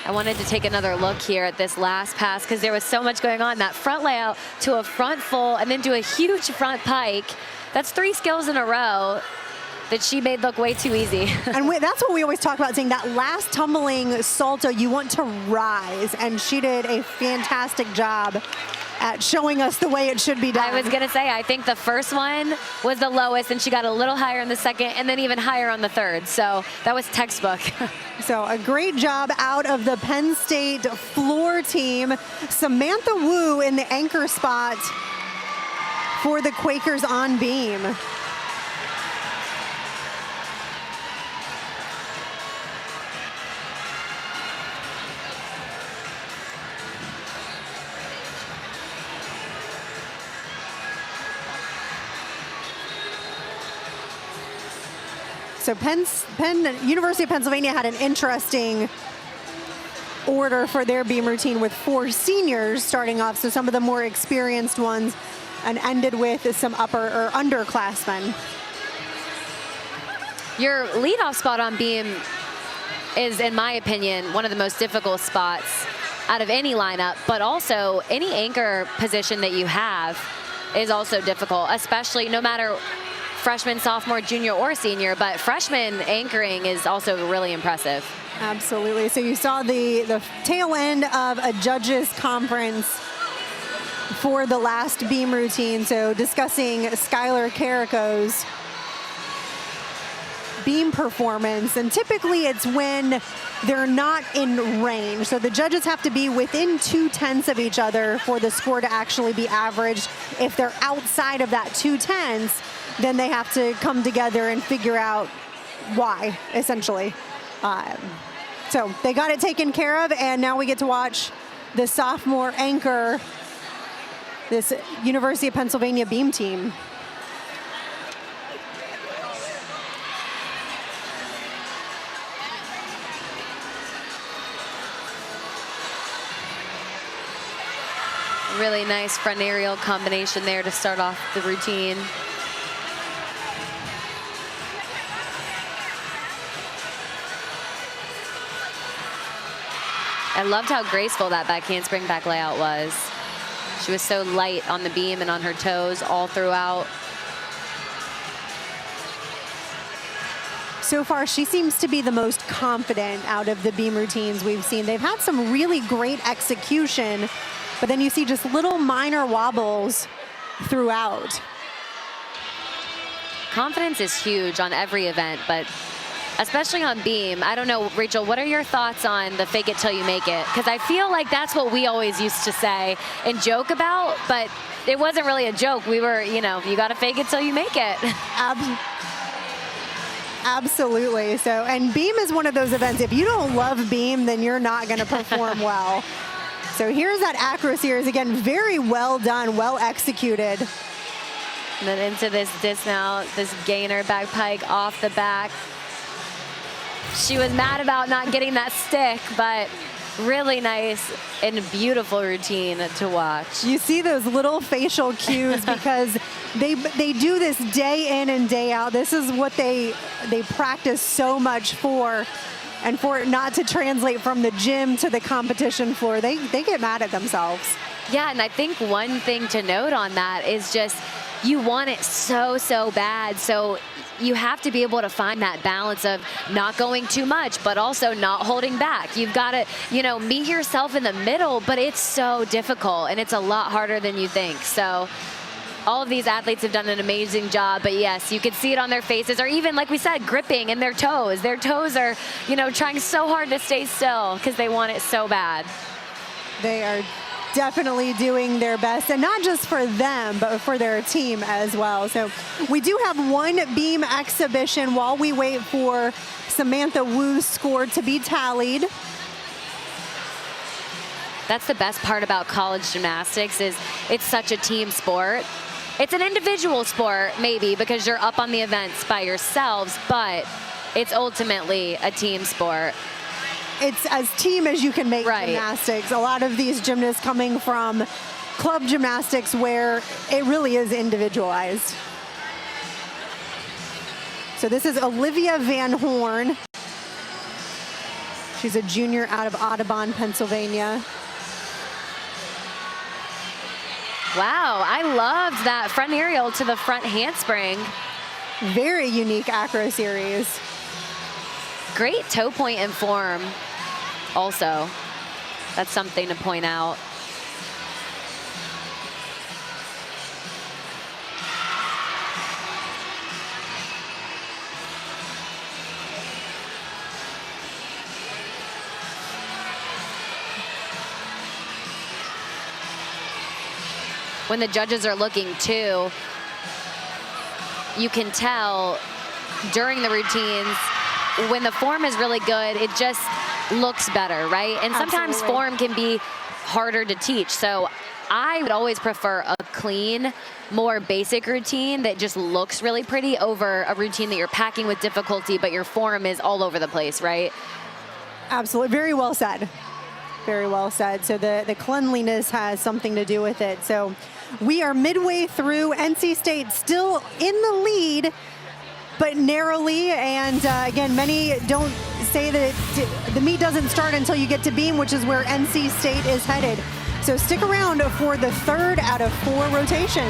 I wanted to take another look here at this last pass because there was so much going on. That front layout to a front full and then to a huge front pike. That's 3 skills in a row that she made look way too easy. And that's what we always talk about, saying that last tumbling salto, you want to rise. And she did a fantastic job at showing us the way it should be done. I was going to say, I think the first one was the lowest, and she got a little higher in the second, and then even higher on the third. So that was textbook. So a great job out of the Penn State floor team. Samantha Wu in the anchor spot for the Quakers on beam. So University of Pennsylvania had an interesting order for their beam routine with 4 seniors starting off, so some of the more experienced ones, and ended with some upper or underclassmen. Your leadoff spot on beam is, in my opinion, one of the most difficult spots out of any lineup, but also any anchor position that you have is also difficult, especially no matter freshman, sophomore, junior, or senior, but freshman anchoring is also really impressive. Absolutely. So you saw the tail end of a judges conference for the last beam routine. So discussing Skylar Carrico's beam performance, and typically it's when they're not in range. So the judges have to be within 2/10 of each other for the score to actually be averaged. If they're outside of that 2/10, then they have to come together and figure out why, essentially. So they got it taken care of, and now we get to watch the sophomore anchor this University of Pennsylvania beam team. Really nice front aerial combination there to start off the routine. I loved how graceful that back handspring back layout was. She was so light on the beam and on her toes all throughout. So far, she seems to be the most confident out of the beam routines we've seen. They've had some really great execution, but then you see just little minor wobbles throughout. Confidence is huge on every event, but especially on beam. I don't know, Rachel, what are your thoughts on the fake it till you make it? Because I feel like that's what we always used to say and joke about, but it wasn't really a joke. We were, you know, you got to fake it till you make it. Absolutely. So, and beam is one of those events, if you don't love beam, then you're not going to perform well. So here's that accuracy. Is again very well done, well executed. And then into this dismount, this gainer back pike off the back. She was mad about not getting that stick, but really nice and beautiful routine to watch. You see those little facial cues because they do this day in and day out. This is what they practice so much for. And for it not to translate from the gym to the competition floor, they get mad at themselves. Yeah, and I think one thing to note on that is just you want it so bad. So you have to be able to find that balance of not going too much, but also not holding back. You've got to, you know, meet yourself in the middle, but it's so difficult and it's a lot harder than you think. So all of these athletes have done an amazing job, but yes, you could see it on their faces, or even, like we said, gripping in their toes. Their toes are, you know, trying so hard to stay still because they want it so bad. They are definitely doing their best, and not just for them, but for their team as well. So we do have one beam exhibition while we wait for Samantha Wu's score to be tallied. That's the best part about college gymnastics, is it's such a team sport. It's an individual sport, maybe, because you're up on the events by yourselves, but it's ultimately a team sport. It's as team as you can make gymnastics. A lot of these gymnasts coming from club gymnastics where it really is individualized. So this is Olivia Van Horn. She's a junior out of Audubon, Pennsylvania. Wow, I loved that front aerial to the front handspring. Very unique acro series. Great toe point and form also. That's something to point out. When the judges are looking too, you can tell during the routines, when the form is really good, it just looks better, right? And sometimes Absolutely. Form can be harder to teach. So I would always prefer a clean, more basic routine that just looks really pretty over a routine that you're packing with difficulty, but your form is all over the place, right? Absolutely, very well said. Very well said. So the cleanliness has something to do with it. So we are midway through. NC State still in the lead, but narrowly. And again, many don't say that the meet doesn't start until you get to beam, which is where NC State is headed. So stick around for the third out of 4 rotations.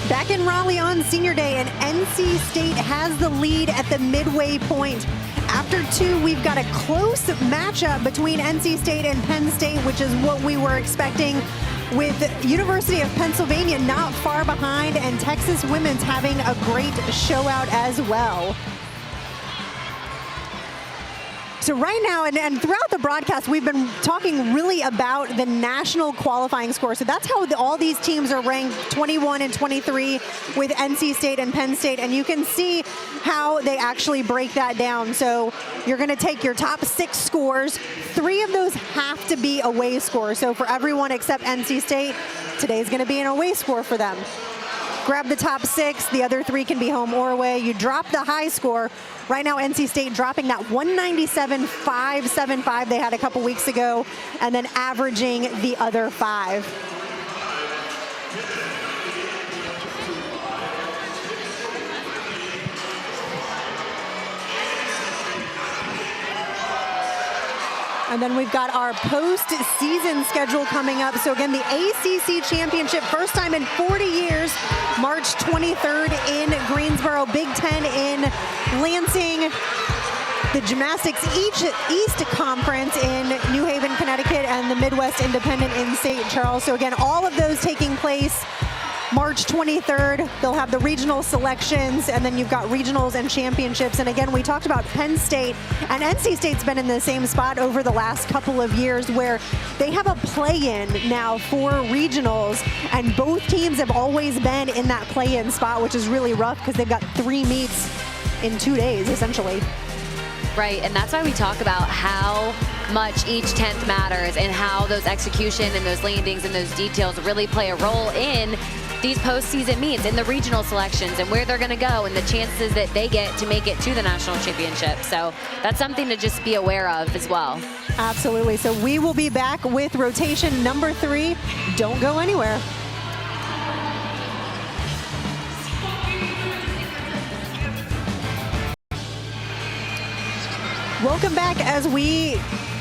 Back in Raleigh on senior day, and NC State has the lead at the midway point. After 2, we've got a close matchup between NC State and Penn State, which is what we were expecting, with University of Pennsylvania not far behind, and Texas Women's having a great show out as well. So right now, and throughout the broadcast, we've been talking really about the national qualifying score. So that's how all these teams are ranked, 21 and 23 with NC State and Penn State. And you can see how they actually break that down. So you're going to take your top 6 scores. 3 of those have to be away scores. So for everyone except NC State, today's going to be an away score for them. Grab the top 6, the other 3 can be home or away. You drop the high score. Right now, NC State dropping that 197.575 they had a couple weeks ago, and then averaging the other 5. And then we've got our post-season schedule coming up. So again, the ACC Championship, first time in 40 years, March 23rd in Greensboro, Big Ten in Lansing, the Gymnastics East Conference in New Haven, Connecticut, and the Midwest Independent in St. Charles. So again, all of those taking place March 23rd. They'll have the regional selections, and then you've got regionals and championships. And again, we talked about Penn State, and NC State's been in the same spot over the last couple of years where they have a play-in now for regionals, and both teams have always been in that play-in spot, which is really rough because they've got 3 meets in 2 days, essentially. Right, and that's why we talk about how much each 10th matters and how those execution and those landings and those details really play a role in these postseason meets, in the regional selections, and where they're going to go, and the chances that they get to make it to the national championship. So that's something to just be aware of as well. Absolutely. So we will be back with rotation number 3. Don't go anywhere. Welcome back as we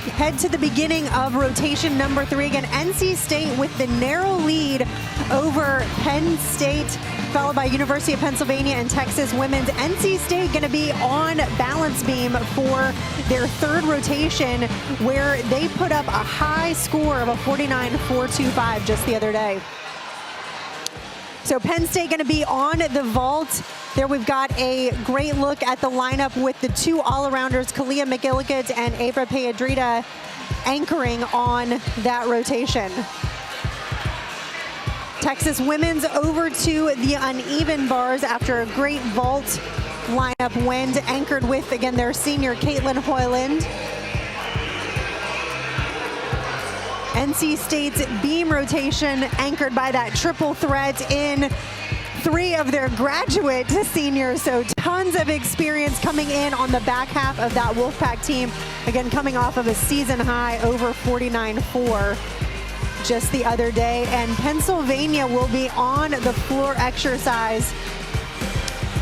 head to the beginning of rotation number 3. Again, NC State with the narrow lead over Penn State. followed by University of Pennsylvania and Texas women's. NC State going to be on balance beam for their third rotation, where they put up a high score of a 49.425 just the other day. So Penn State going to be on the vault. There we've got a great look at the lineup with the two all-arounders, Kalia McGillicuddy and Abra Pedrita, anchoring on that rotation. Texas women's over to the uneven bars after a great vault lineup win, anchored with, again, their senior Caitlin Hoyland. NC State's beam rotation anchored by that triple threat in three of their graduate seniors, so tons of experience coming in on the back half of that Wolfpack team. Again, coming off of a season high over 49.4 just the other day. And Pennsylvania will be on the floor exercise.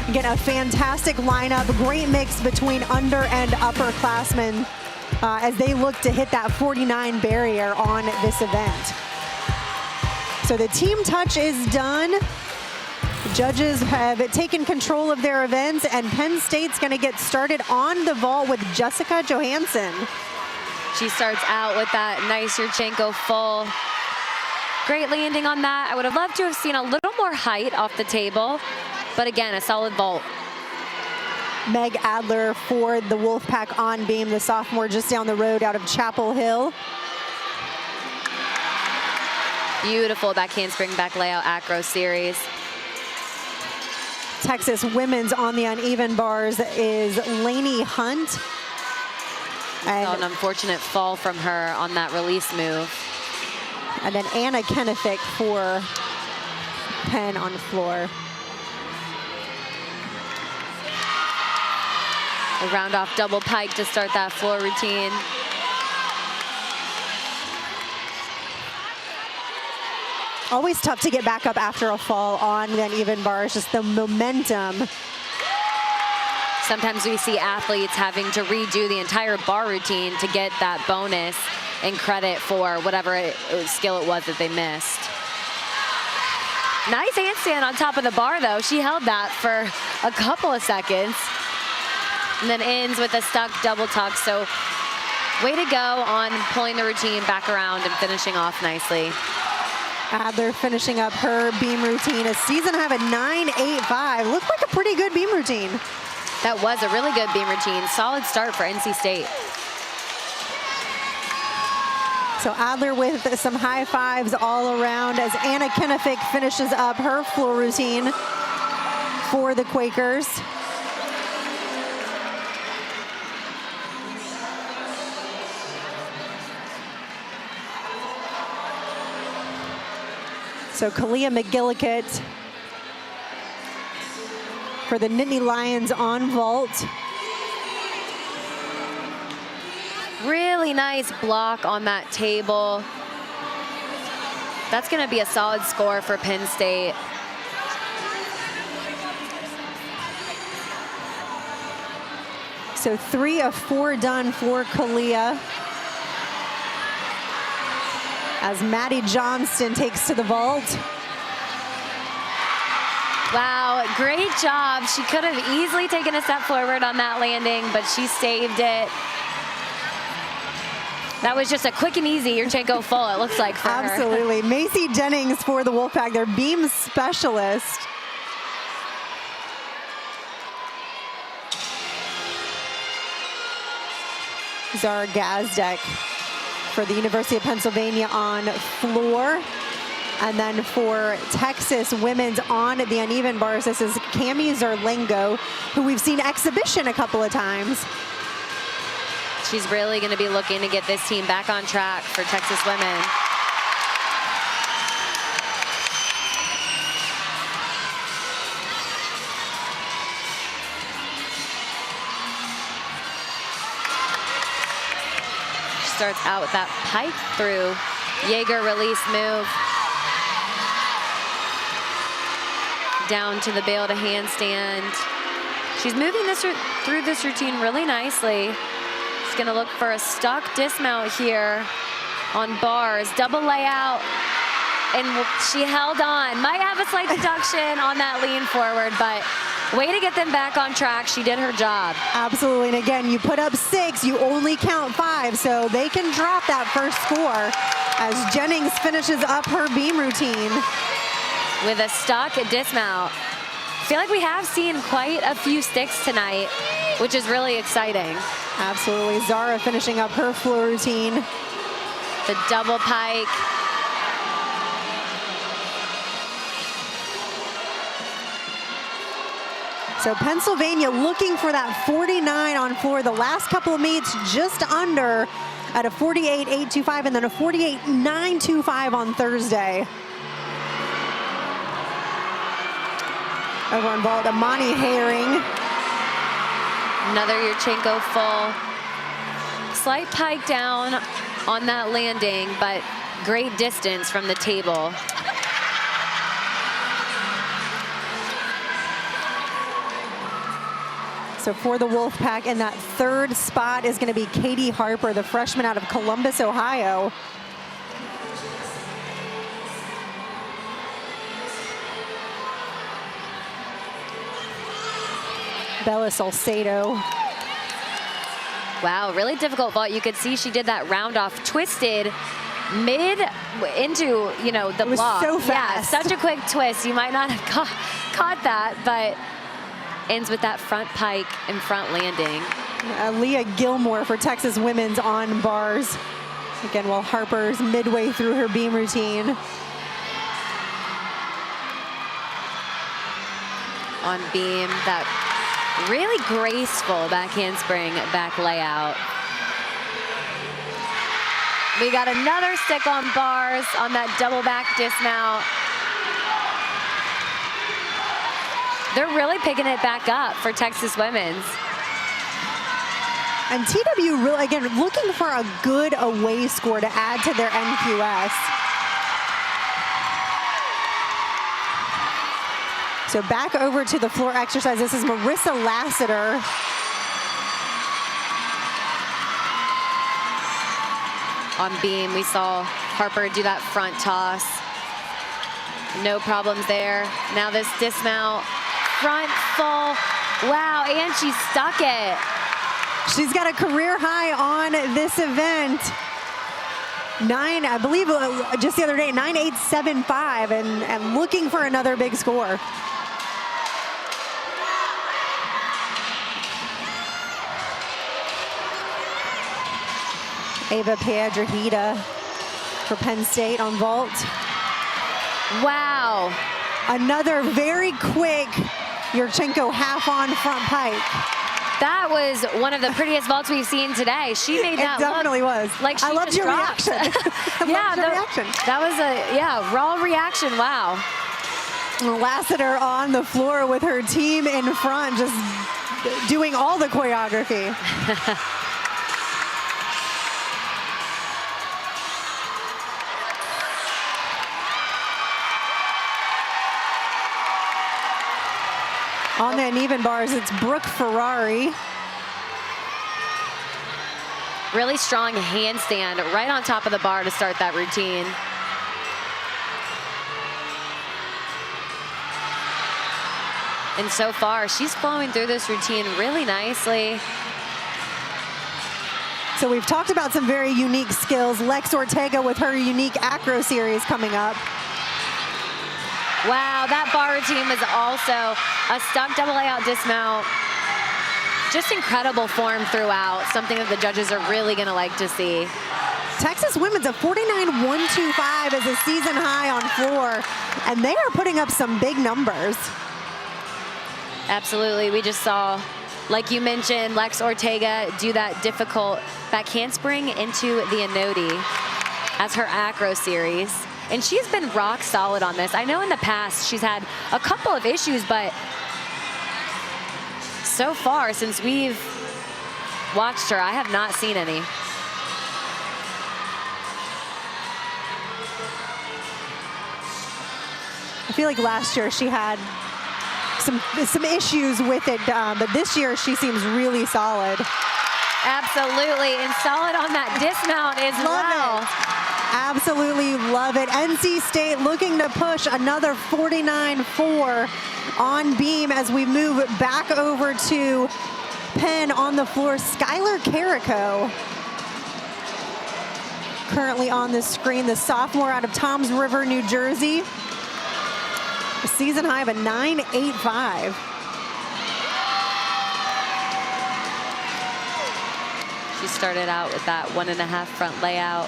Again, a fantastic lineup, great mix between under and upperclassmen as they look to hit that 49 barrier on this event. So the team touch is done. The judges have taken control of their events, and Penn State's going to get started on the vault with Jessica Johansson. She starts out with that nice Yurchenko full. Great landing on that. I would have loved to have seen a little more height off the table, but again, a solid vault. Meg Adler for the Wolfpack on beam, the sophomore just down the road out of Chapel Hill. Beautiful back handspring, back layout, acro series. Texas women's on the uneven bars is Lainey Hunt. And an unfortunate fall from her on that release move. And then Anna Kennefick for Penn on the floor. A round off double pike to start that floor routine. Always tough to get back up after a fall on the uneven bars, just the momentum. Sometimes we see athletes having to redo the entire bar routine to get that bonus and credit for whatever skill it was that they missed. Nice handstand on top of the bar, though. She held that for a couple of seconds. And then ends with a stuck double tuck. So way to go on pulling the routine back around and finishing off nicely. Adler finishing up her beam routine. A season high of a 9.85. Looked like a pretty good beam routine. That was a really good beam routine. Solid start for NC State. So Adler with some high fives all around as Anna Kennefick finishes up her floor routine for the Quakers. So Kalia McGillicuddy for the Nittany Lions on vault. Really nice block on that table. That's going to be a solid score for Penn State. So 3 of 4 done for Kalia, as Maddie Johnston takes to the vault. Wow, great job. She could have easily taken a step forward on that landing, but she saved it. That was just a quick and easy Yurchenko full, it looks like, for her. Absolutely. Macy Jennings for the Wolfpack, their beam specialist. Zara Gazdeck for the University of Pennsylvania on floor. And then for Texas women's on the uneven bars, this is Cami Zarlengo, who we've seen exhibition a couple of times. She's really going to be looking to get this team back on track for Texas women. She starts out with that pike through Jaeger release move. Down to the bail to handstand. She's moving through this routine really nicely. She's gonna look for a stuck dismount here on bars. Double layout, And she held on. Might have a slight deduction on that lean forward, but way to get them back on track. She did her job. Absolutely. And again, you put up 6, you only count 5, so they can drop that first score as Jennings finishes up her beam routine. With a stuck dismount. I feel like we have seen quite a few sticks tonight, which is really exciting. Absolutely. Zara finishing up her floor routine. The double pike. So Pennsylvania looking for that 49 on floor. The last couple of meets just under at a 48.825 and then a 48.925 on Thursday. Over on vault, Amani Herring. Another Yurchenko full. Slight pike down on that landing, but great distance from the table. So for the Wolfpack in that third spot is going to be Katie Harper, the freshman out of Columbus, Ohio. Bella Salcedo. Wow, really difficult vault. You could see she did that round off, twisted mid into, you know, the block. So fast. Yeah, such a quick twist. You might not have caught that, but ends with that front pike and front landing. Leah Gilmore for Texas women's on bars. Again, while Harper's midway through her beam routine. On beam, that really graceful back handspring, back layout. We got another stick on bars on that double back dismount. They're really picking it back up for Texas women's. And TW, really, again, looking for a good away score to add to their NQS. So back over to the floor exercise. This is Marissa Lassiter. On beam, we saw Harper do that front toss. No problems there. Now this dismount, front full. Wow, and she stuck it. She's got a career high on this event. I believe just the other day, 9.875, and looking for another big score. Ava Piedrahita for Penn State on vault. Wow. Another very quick Yurchenko half on front pike. That was one of the prettiest vaults we've seen today. She made that It definitely was. Like she I loved just your dropped. reaction. Yeah, your reaction. That was a raw reaction. Wow. Lassiter on the floor with her team in front, just doing all the choreography. On the uneven bars, it's Brooke Ferrari. Really strong handstand right on top of the bar to start that routine. And so far, she's flowing through this routine really nicely. So we've talked about some very unique skills. Lex Ortega with her unique acro series coming up. Wow, that bar routine was also a stuck double layout dismount. Just incredible form throughout, something that the judges are really gonna like to see. Texas women's a 49.125 as a season high on floor, and they are putting up some big numbers. Absolutely, we just saw, like you mentioned, Lex Ortega do that difficult back handspring into the Anodi as her acro series. And she's been rock solid on this. I know in the past she's had a couple of issues, but so far since we've watched her, I have not seen any. I feel like last year she had some issues with it, but this year she seems really solid. Absolutely, and solid on that dismount as well. Absolutely love it. NC State looking to push another 49-4 on beam as we move back over to Penn on the floor. Skylar Carrico currently on the screen, the sophomore out of Toms River, New Jersey. A season high of a 9.85. She started out with that 1.5 front layout.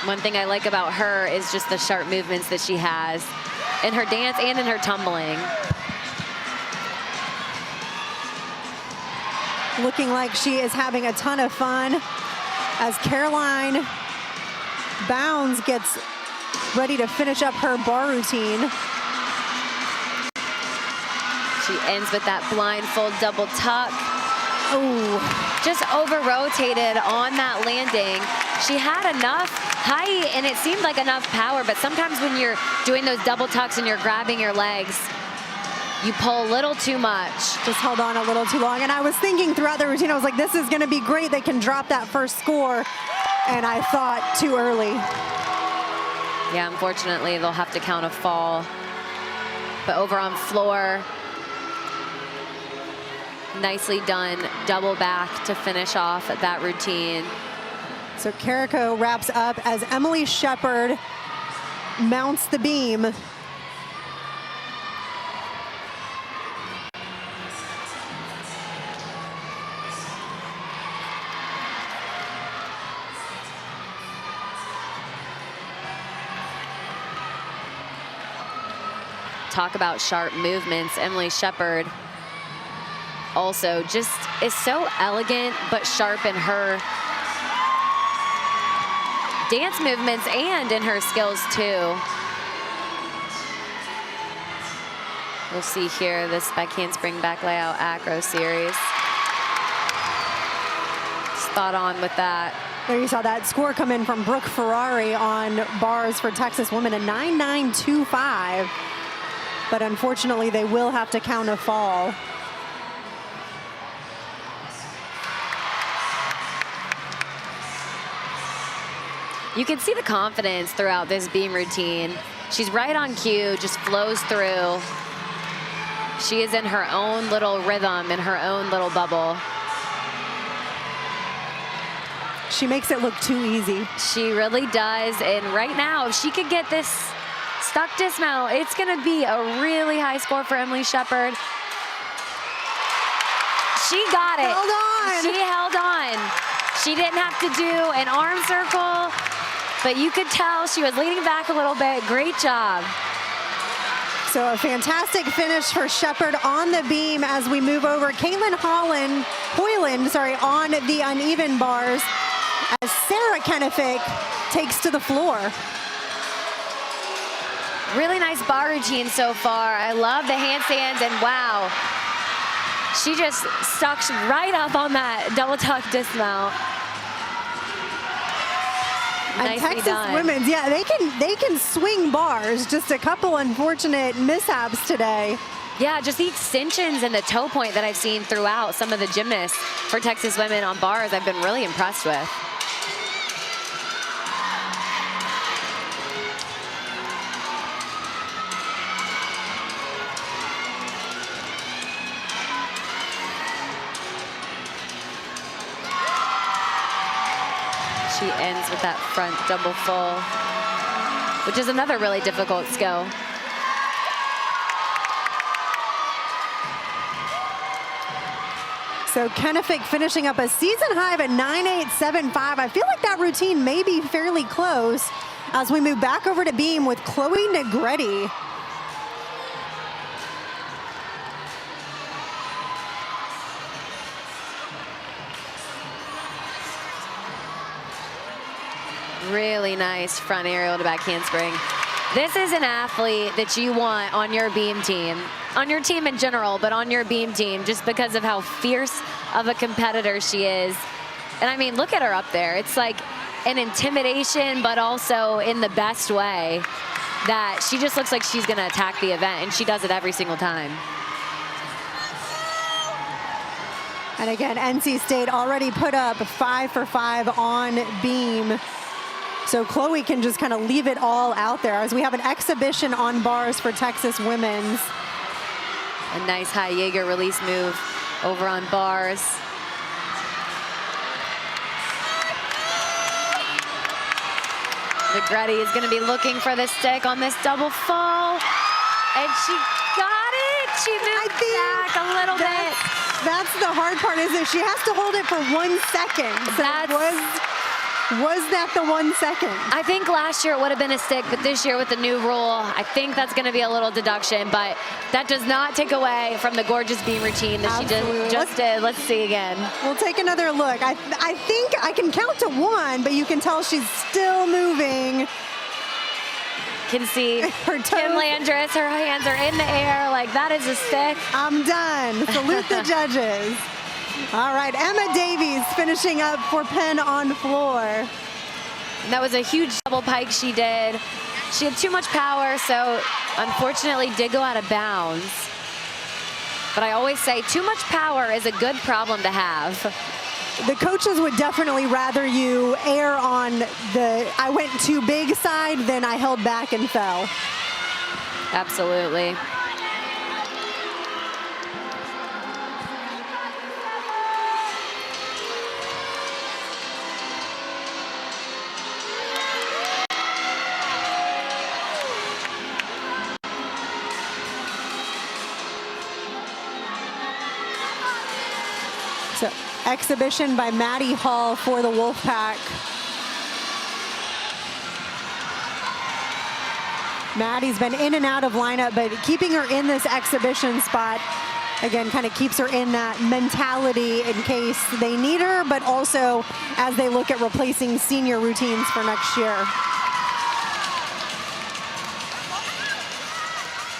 One thing I like about her is just the sharp movements that she has in her dance and in her tumbling. Looking like she is having a ton of fun as Caroline Bounds gets ready to finish up her bar routine. She ends with that blindfold double tuck. Oh, just over-rotated on that landing. She had enough height and it seemed like enough power, but sometimes when you're doing those double tucks and you're grabbing your legs, you pull a little too much. Just held on a little too long. And I was thinking throughout the routine, I was like, this is gonna be great. They can drop that first score. And I thought too early. Yeah, unfortunately, they'll have to count a fall. But over on floor, nicely done, double back to finish off that routine. So Carrico wraps up as Emily Shepard mounts the beam. Talk about sharp movements. Emily Shepard also just is so elegant but sharp in her dance movements and in her skills too. We'll see here this back handspring back layout acro series. Spot on with that. There you saw that score come in from Brooke Ferrari on bars for Texas women, a 9.925. But unfortunately, they will have to count a fall. You can see the confidence throughout this beam routine. She's right on cue, just flows through. She is in her own little rhythm, in her own little bubble. She makes it look too easy. She really does, and right now, if she could get this stuck dismount, it's gonna be a really high score for Emily Shepard. She got it. Held on. She held on. She didn't have to do an arm circle, but you could tell she was leaning back a little bit. Great job. So a fantastic finish for Shepard on the beam as we move over. Caitlin Hoyland, on the uneven bars as Sarah Kennefic takes to the floor. Really nice bar routine so far. I love the handstands, and wow, she just stuck right up on that double tuck dismount. And Nicely Texas done. women's, yeah, they can swing bars. Just a couple unfortunate mishaps today. Yeah, just the extensions and the toe point that I've seen throughout some of the gymnasts for Texas women on bars, I've been really impressed with. She ends with that front double full, which is another really difficult skill. So Kennefic finishing up a season high of a 9.875. I feel like that routine may be fairly close as we move back over to beam with Chloe Negretti. Really nice front aerial to back handspring. This is an athlete that you want on your beam team, on your team in general, but on your beam team, just because of how fierce of a competitor she is. And I mean, look at her up there. It's like an intimidation, but also in the best way, that she just looks like she's gonna attack the event, and she does it every single time. And again, NC State already put up 5 for 5 on beam. So Chloe can just kind of leave it all out there as we have an exhibition on bars for Texas women's. A nice high Jaeger release move over on bars. Negretti is going to be looking for the stick on this double fall. And she got it. She moved back a little bit. That's the hard part, is that she has to hold it for 1 second. So was that the 1 second? I think last year it would have been a stick, but this year with the new rule, I think that's going to be a little deduction, but that does not take away from the gorgeous beam routine that Absolutely. she just did. Let's see again. We'll take another look. I think I can count to 1, but you can tell she's still moving. Can see her toes. Kim Landris, her hands are in the air like that is a stick. I'm done. Salute the judges. All right, Emma Davies finishing up for Penn on floor. And that was a huge double pike she did. She had too much power, so unfortunately did go out of bounds. But I always say too much power is a good problem to have. The coaches would definitely rather you err on the I went too big side than I held back and fell. Absolutely. So, exhibition by Maddie Hall for the Wolfpack. Maddie's been in and out of lineup, but keeping her in this exhibition spot, again, kind of keeps her in that mentality in case they need her, but also as they look at replacing senior routines for next year.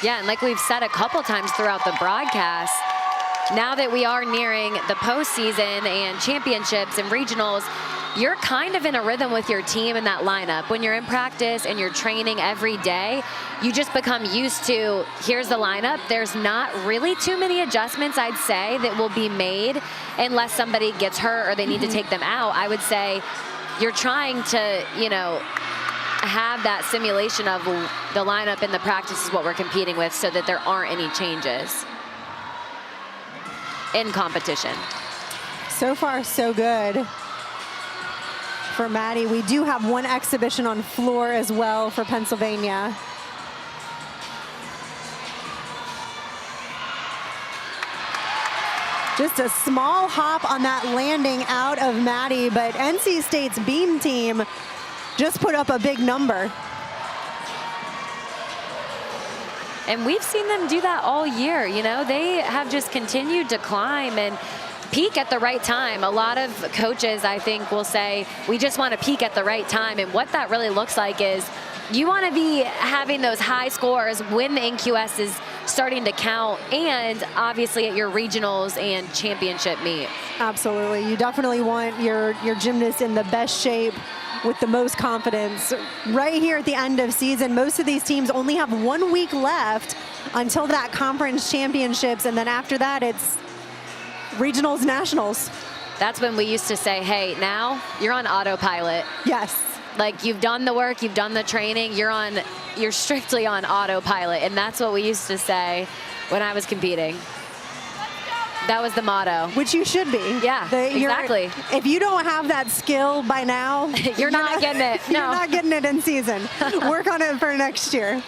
Yeah, and like we've said a couple times throughout the broadcast, now that we are nearing the postseason and championships and regionals, you're kind of in a rhythm with your team in that lineup. When you're in practice and you're training every day, you just become used to, here's the lineup. There's not really too many adjustments, I'd say, that will be made unless somebody gets hurt or they need to take them out. I would say you're trying to, you know, have that simulation of the lineup in the practice is what we're competing with so that there aren't any changes in competition. So far, so good for Maddie. We do have one exhibition on floor as well for Pennsylvania. Just a small hop on that landing out of Maddie, but NC State's beam team just put up a big number. And we've seen them do that all year. You know, they have just continued to climb and peak at the right time. A lot of coaches, I think, will say, we just want to peak at the right time. And what that really looks like is you want to be having those high scores when the NQS is starting to count, and obviously at your regionals and championship meet. Absolutely. You definitely want your gymnast in the best shape with the most confidence. Right here at the end of season, most of these teams only have 1 week left until that conference championships, and then after that it's regionals, nationals. That's when we used to say, hey, now you're on autopilot. Yes. Like, you've done the work, you've done the training, you're strictly on autopilot, and that's what we used to say when I was competing. That was the motto. Which you should be. Yeah, exactly. If you don't have that skill by now, you're not getting it. No. You're not getting it in season. Work on it for next year.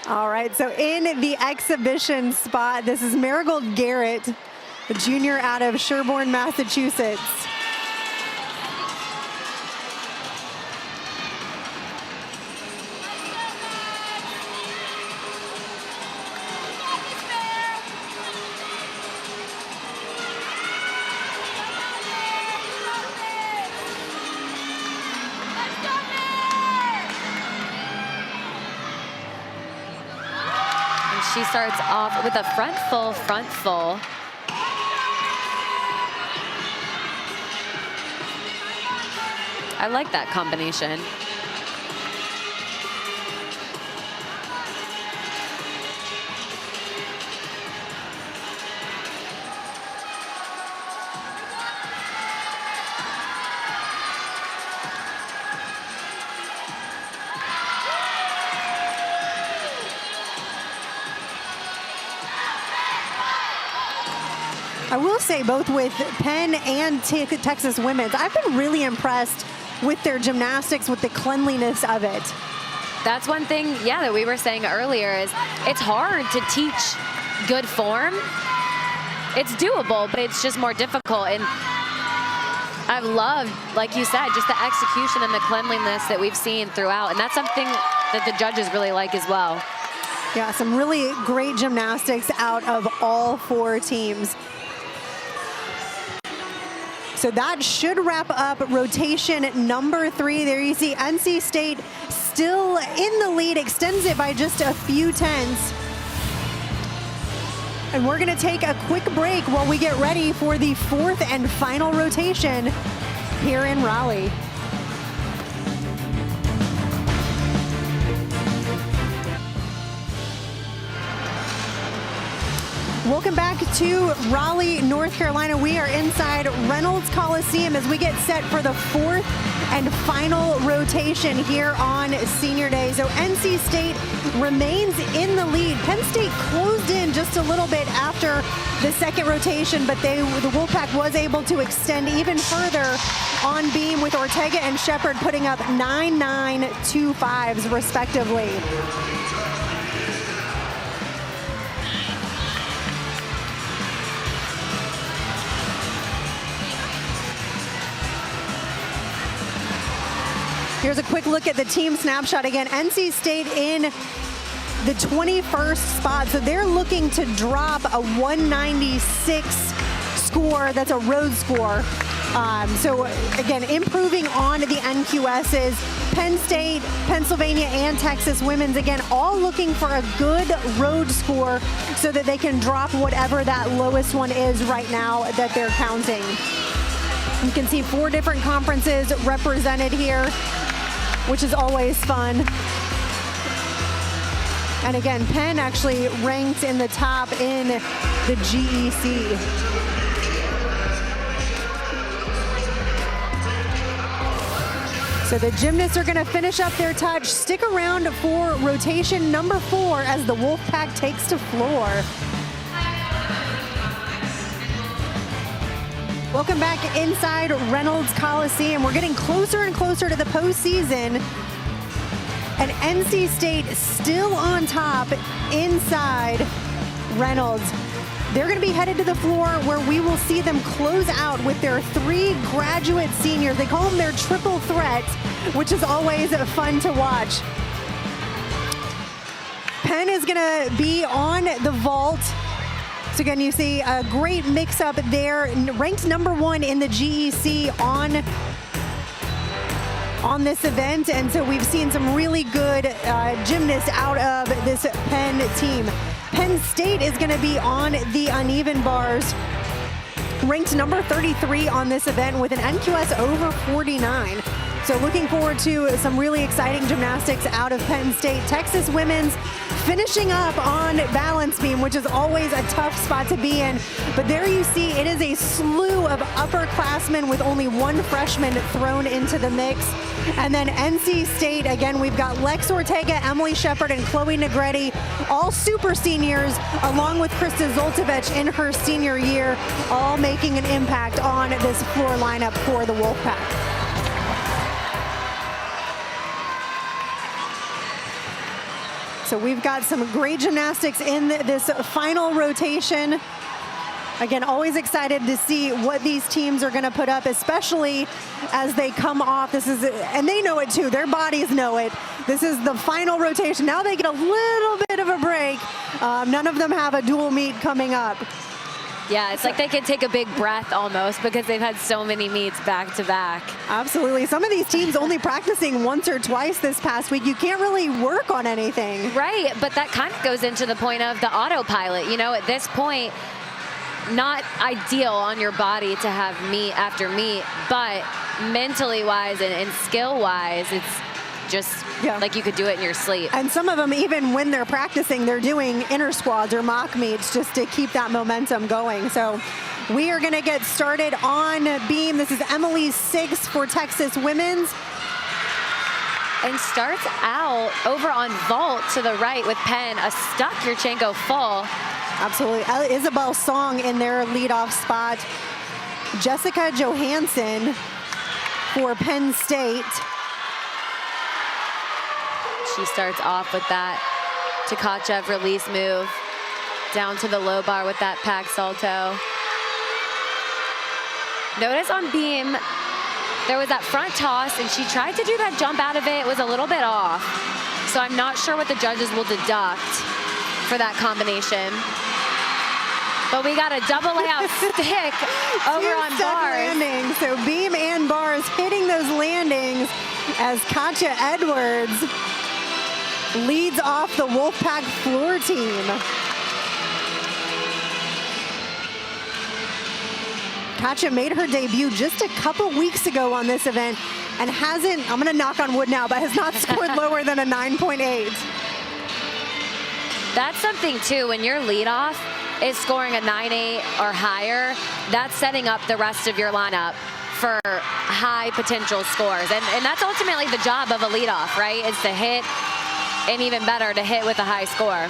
All right, so in the exhibition spot, this is Marigold Garrett, a junior out of Sherborne, Massachusetts. She starts off with a front full, front full. I like that combination. I will say both with Penn and Texas women's, I've been really impressed with their gymnastics, with the cleanliness of it. That's one thing, yeah, that we were saying earlier is it's hard to teach good form. It's doable, but it's just more difficult. And I've loved, like you said, just the execution and the cleanliness that we've seen throughout. And that's something that the judges really like as well. Yeah, some really great gymnastics out of all 4 teams. So that should wrap up rotation number 3. There you see NC State still in the lead, extends it by just a few tenths. And we're gonna take a quick break while we get ready for the 4th and final rotation here in Raleigh. Welcome back to Raleigh, North Carolina. We are inside Reynolds Coliseum as we get set for the 4th and final rotation here on Senior Day. So NC State remains in the lead. Penn State closed in just a little bit after the 2nd rotation, but the Wolfpack was able to extend even further on beam with Ortega and Shepard putting up 9.925s respectively. Here's a quick look at the team snapshot again. NC State in the 21st spot. So they're looking to drop a 196 score. That's a road score. So again, improving on the NQSs. Penn State, Pennsylvania, and Texas women's, again, all looking for a good road score so that they can drop whatever that lowest one is right now that they're counting. You can see 4 different conferences represented here, which is always fun. And again, Penn actually ranked in the top in the GEC. So the gymnasts are gonna finish up their touch. Stick around for rotation number 4 as the Wolfpack takes to floor. Welcome back inside Reynolds Coliseum. We're getting closer and closer to the postseason. And NC State still on top inside Reynolds. They're going to be headed to the floor where we will see them close out with their 3 graduate seniors. They call them their triple threat, which is always fun to watch. Penn is going to be on the vault. So again, you see a great mix-up there. Ranked number 1 in the GEC on this event. And so we've seen some really good gymnasts out of this Penn team. Penn State is going to be on the uneven bars. Ranked number 33 on this event with an NQS over 49. So looking forward to some really exciting gymnastics out of Penn State. Texas women's finishing up on balance beam, which is always a tough spot to be in. But there you see it is a slew of upperclassmen with only 1 freshman thrown into the mix. And then NC State, again, we've got Lex Ortega, Emily Shepard, and Chloe Negretti, all super seniors, along with Krista Zoltovich in her senior year, all making an impact on this floor lineup for the Wolfpack. So we've got some great gymnastics in this final rotation. Again, always excited to see what these teams are going to put up, especially as they come off. And they know it too. Their bodies know it. This is the final rotation. Now they get a little bit of a break. None of them have a dual meet coming up. Yeah, it's like they can take a big breath almost because they've had so many meets back to back. Absolutely. Some of these teams only practicing once or twice this past week. You can't really work on anything. Right, but that kind of goes into the point of the autopilot. You know, at this point, not ideal on your body to have meet after meet, but mentally wise and skill wise, it's just like you could do it in your sleep. And some of them, even when they're practicing, they're doing inner squads or mock meets just to keep that momentum going. So we are going to get started on beam. This is Emily 6 for Texas women's. And starts out over on vault to the right with Penn, a stuck Yurchenko full. Absolutely. Isabel Song in their leadoff spot. Jessica Johansson for Penn State. She starts off with that Tkachev release move down to the low bar with that pack salto. Notice on beam, there was that front toss, and she tried to do that jump out of it. It was a little bit off. So I'm not sure what the judges will deduct for that combination. But we got a double layout stick over on bars. Landing. So beam and bars hitting those landings as Katja Edwards leads off the Wolfpack floor team. Katja made her debut just a couple weeks ago on this event and hasn't, I'm gonna knock on wood now, but has not scored lower than a 9.8. That's something too, when your leadoff is scoring a 9.8 or higher, that's setting up the rest of your lineup for high potential scores. And that's ultimately the job of a leadoff, right? Is to hit, and even better, to hit with a high score.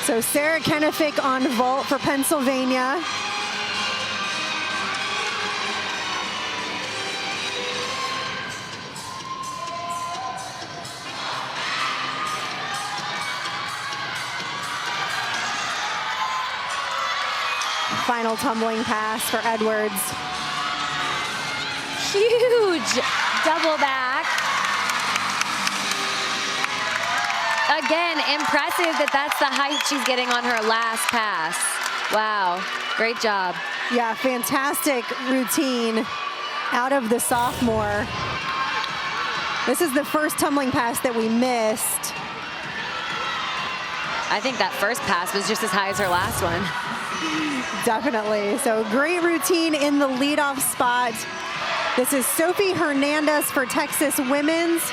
So Sarah Kennefic on vault for Pennsylvania. Final tumbling pass for Edwards. Huge double back. Again, impressive that that's the height she's getting on her last pass. Wow, great job. Yeah, fantastic routine out of the sophomore. This is the first tumbling pass that we missed. I think that first pass was just as high as her last one. Definitely. So great routine in the leadoff spot. This is Sophie Hernandez for Texas Women's.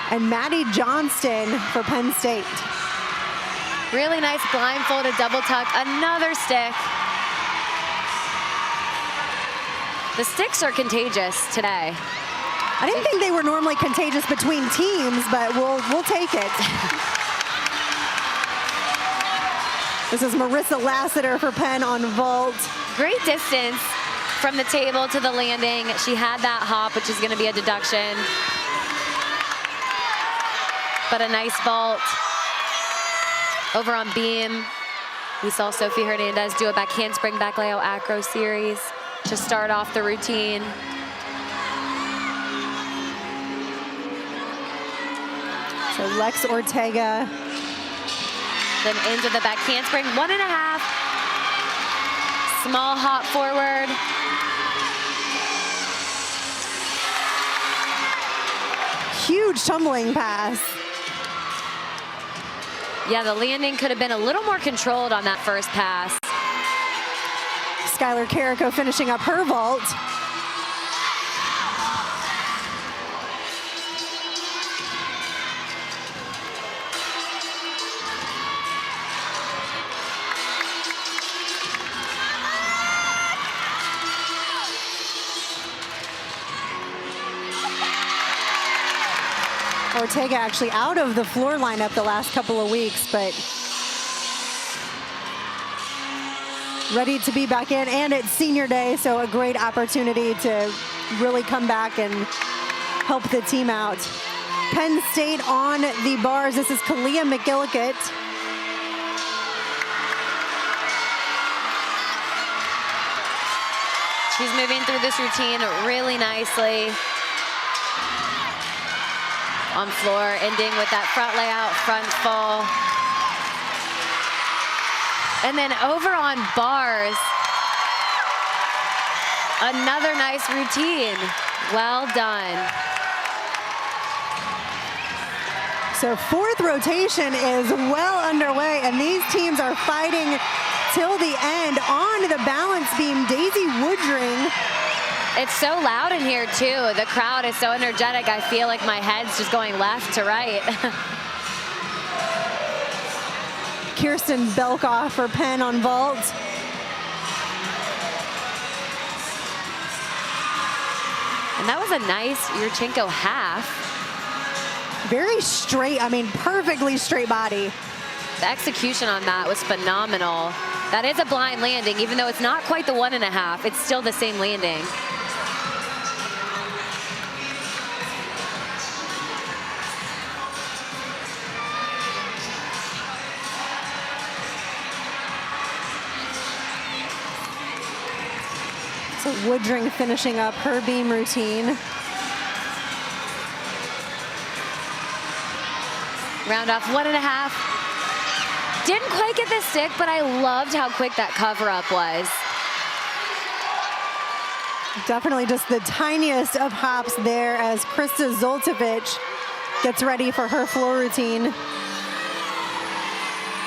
And Maddie Johnston for Penn State. Really nice blindfolded double tuck. Another stick. The sticks are contagious today. I didn't think they were normally contagious between teams, but we'll take it. This is Marissa Lassiter for Penn on vault. Great Distance from the table to the landing. She had that hop, which is going to be a deduction. But a nice vault. Over on beam, we saw Sophie Hernandez do a back handspring, back layout acro series to start off the routine. So Lex Ortega. Then into the back handspring, 1.5. Small hop forward. Huge tumbling pass. Yeah, the landing could have been a little more controlled on that first pass. Skylar Carrico finishing up her vault. Ortega actually out of the floor lineup the last couple of weeks, but ready to be back in, and it's senior day, so a great opportunity to really come back and help the team out. Penn State on the bars. This is Kalia McGillicott. She's moving through this routine really nicely. On floor, ending with that front layout, front full. And then over on bars, another nice routine. Well done. So fourth rotation is well underway, and these teams are fighting till the end. On the balance beam, Daisy Woodring. It's so loud in here too. The crowd is so energetic. I feel like my head's just going left to right. Kirsten Belkoff for Penn on vault. And that was a nice Yurchenko half. Very straight, I mean, perfectly straight body. The execution on that was phenomenal. That is a blind landing, even though it's not quite the 1.5, it's still the same landing. So Woodring finishing up her beam routine. Round off 1.5. Didn't quite get the stick, but I loved how quick that cover-up was. Definitely just the tiniest of hops there as Krista Zoltovich gets ready for her floor routine.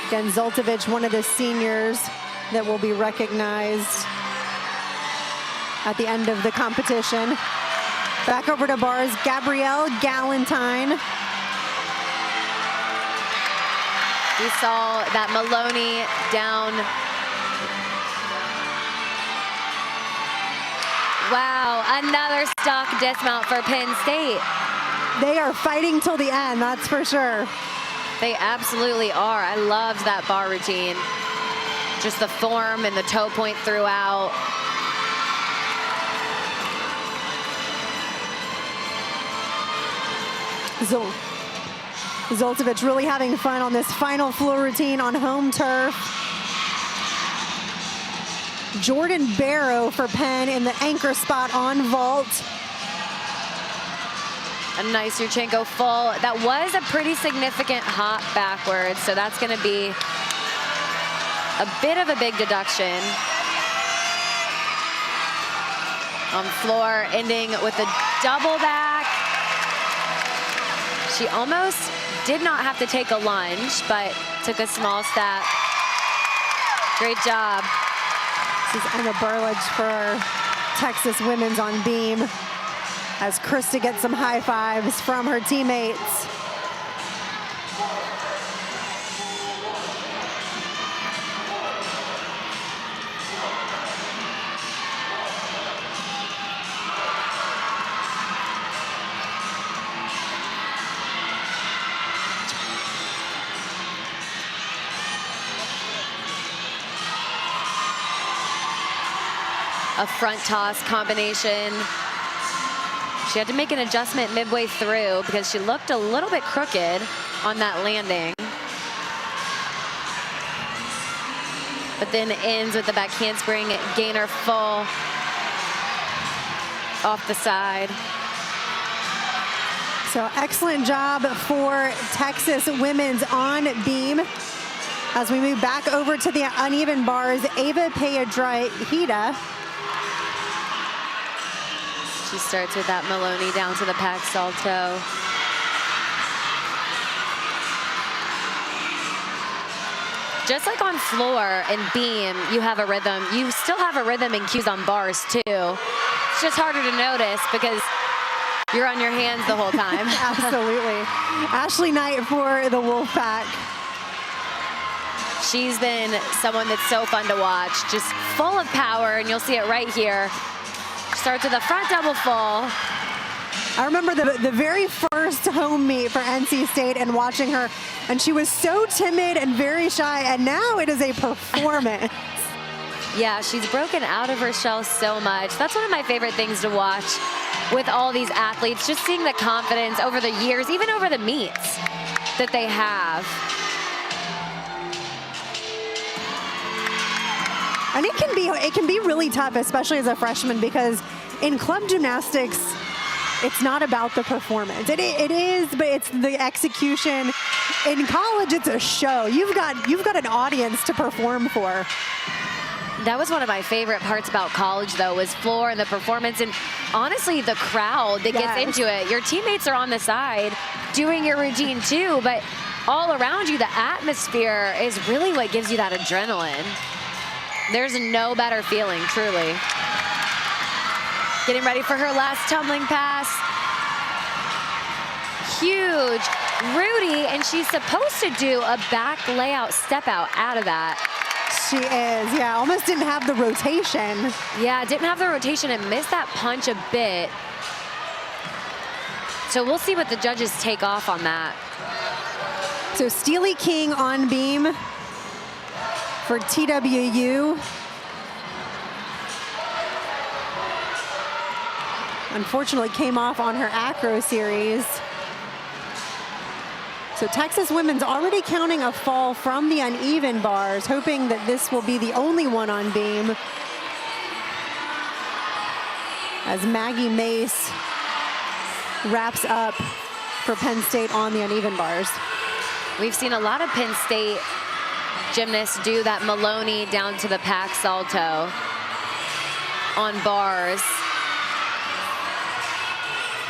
Again, Zoltovich, one of the seniors that will be recognized at the end of the competition. Back over to bars, Gabrielle Galentine. We saw that Maloney down. Wow, another stock dismount for Penn State. They are fighting till the end, that's for sure. They absolutely are. I loved that bar routine. Just the form and the toe point throughout. Zoltovich really having fun on this final floor routine on home turf. Jordan Barrow for Penn in the anchor spot on vault. A nice Yurchenko full. That was a pretty significant hop backwards, so that's going to be a bit of a big deduction. On floor, ending with a double back. She almost did not have to take a lunge, but took a small step. Great job. This is Emma Burlage for Texas women's on beam as Krista gets some high fives from her teammates. A front toss combination. She had to make an adjustment midway through because she looked a little bit crooked on that landing. But then ends with the back handspring gainer full off the side. So excellent job for Texas women's on beam. As we move back over to the uneven bars, Ava Piedrahita. She starts with that Maloney down to the pack salto. Just like on floor and beam, you have a rhythm. You still have a rhythm and cues on bars too. It's just harder to notice because you're on your hands the whole time. Absolutely. Ashley Knight for the Wolfpack. She's been someone that's so fun to watch, just full of power, and you'll see it right here. Starts with a front double full. I remember the very first home meet for NC State and watching her, and she was so timid and very shy, and now it is a performance. Yeah, she's broken out of her shell so much. That's one of my favorite things to watch with all these athletes, just seeing the confidence over the years, even over the meets that they have. And it can be really tough, especially as a freshman, because in club gymnastics, it's not about the performance. It is, but it's the execution. In college, it's a show. You've got an audience to perform for. That was one of my favorite parts about college, though, was floor and the performance, and honestly, the crowd that gets into it. Your teammates are on the side doing your routine too, but all around you, the atmosphere is really what gives you that adrenaline. There's no better feeling, truly. Getting ready for her last tumbling pass. Huge. Rudy, and she's supposed to do a back layout step out of that. She is, yeah, almost didn't have the rotation. Yeah, didn't have the rotation and missed that punch a bit. So we'll see what the judges take off on that. So Steely King on beam for TWU. Unfortunately came off on her acro series. So Texas women's already counting a fall from the uneven bars, hoping that this will be the only one on beam. As Maggie Mace wraps up for Penn State on the uneven bars. We've seen a lot of Penn State gymnasts do that Maloney down to the pack salto on bars.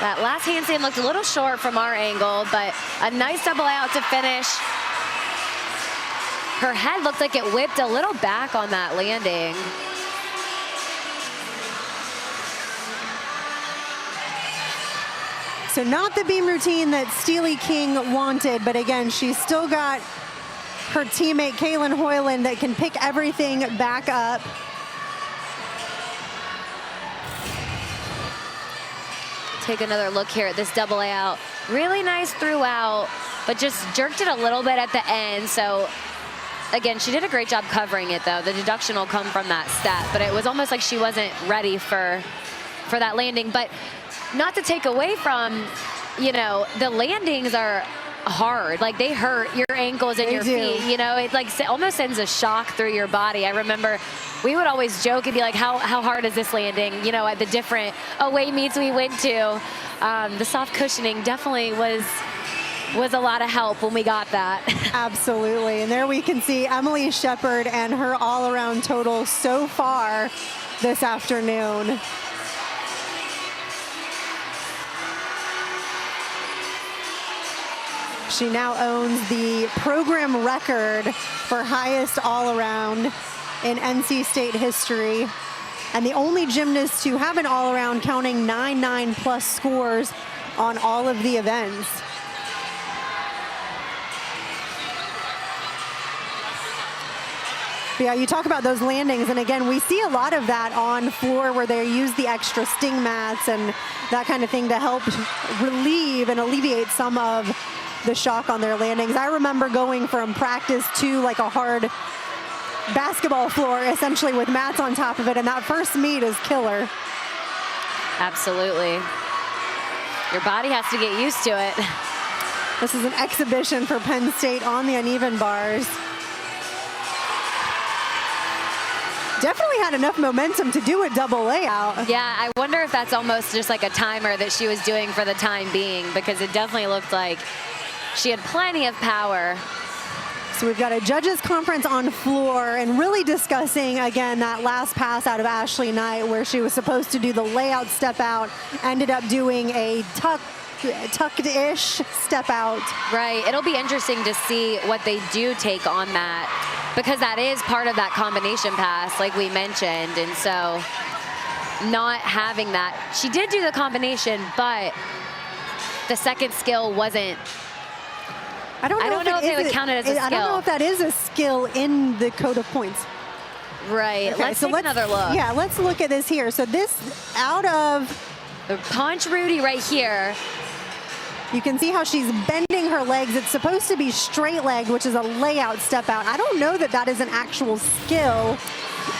That last handstand looked a little short from our angle, but a nice double out to finish. Her head looked like it whipped a little back on that landing. So not the beam routine that Steely King wanted, but again, she's still got her teammate Kaylin Hoyland that can pick everything back up. Take another look here at this double out. Really nice throughout, but just jerked it a little bit at the end. So again, she did a great job covering it though. The deduction will come from that step, but it was almost like she wasn't ready for that landing. But not to take away from, you know, the landings are hard. Like they hurt your ankles and your feet. You know, it like almost sends a shock through your body. I remember we would always joke and be like, how hard is this landing? You know, at the different away meets we went to, the soft cushioning definitely was a lot of help when we got that. Absolutely, and there we can see Emily Shepard and her all-around total so far this afternoon. She now owns the program record for highest all-around in NC State history, and the only gymnast to have an all-around counting 9 plus scores on all of the events. But yeah, you talk about those landings, and again, we see a lot of that on floor where they use the extra sting mats and that kind of thing to help relieve and alleviate some of the shock on their landings. I remember going from practice to like a hard basketball floor, essentially with mats on top of it, and that first meet is killer. Absolutely. Your body has to get used to it. This is an exhibition for Penn State on the uneven bars. Definitely had enough momentum to do a double layout. Yeah, I wonder if that's almost just like a timer that she was doing for the time being, because it definitely looked like she had plenty of power. So we've got a judges conference on floor and really discussing, again, that last pass out of Ashley Knight where she was supposed to do the layout step out, ended up doing a tucked-ish step out. Right, it'll be interesting to see what they do take on that, because that is part of that combination pass, like we mentioned, and so not having that. She did do the combination, but the second skill wasn't. I don't know if they would count it as a skill. I don't know if that is a skill in the code of points. Right, okay, let's take another look. Yeah, let's look at this here. So this out of the punch Rudy right here. You can see how she's bending her legs. It's supposed to be straight legged, which is a layout step out. I don't know that that is an actual skill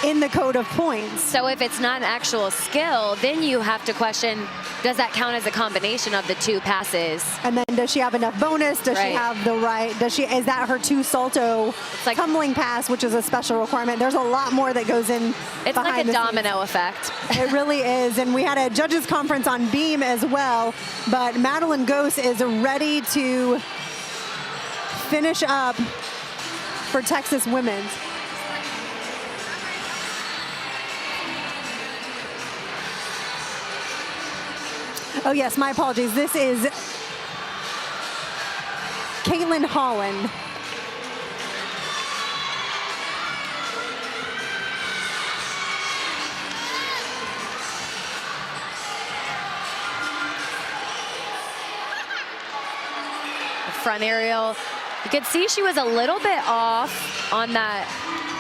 in the code of points. So if it's not an actual skill, then you have to question, does that count as a combination of the two passes? And then does she have enough bonus? Does she have the right, is that her two salto like tumbling pass, which is a special requirement? There's a lot more that goes in. It's like a domino effect. It really is. And we had a judges conference on beam as well, but Madeline Gose is ready to finish up for Texas women's. Oh yes, my apologies. This is Caitlin Holland. Front aerial. You could see she was a little bit off on that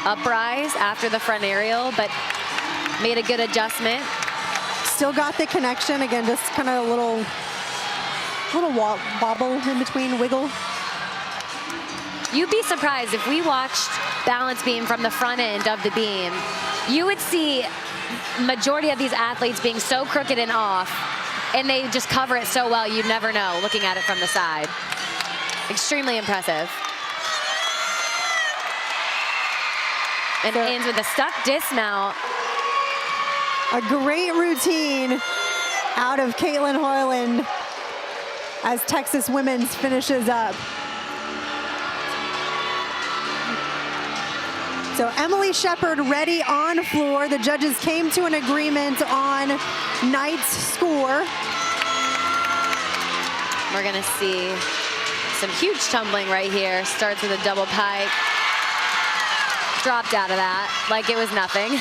uprise after the front aerial, but made a good adjustment. Still got the connection. Again, just kind of a little little wobble in between, wiggle. You'd be surprised if we watched balance beam from the front end of the beam, you would see majority of these athletes being so crooked and off, and they just cover it so well, you'd never know looking at it from the side. Extremely impressive. And ends with a stuck dismount. A great routine out of Caitlin Hoyland as Texas Women's finishes up. So Emily Shepard ready on floor. The judges came to an agreement on Knight's score. We're gonna see some huge tumbling right here. Starts with a double pike. Dropped out of that like it was nothing.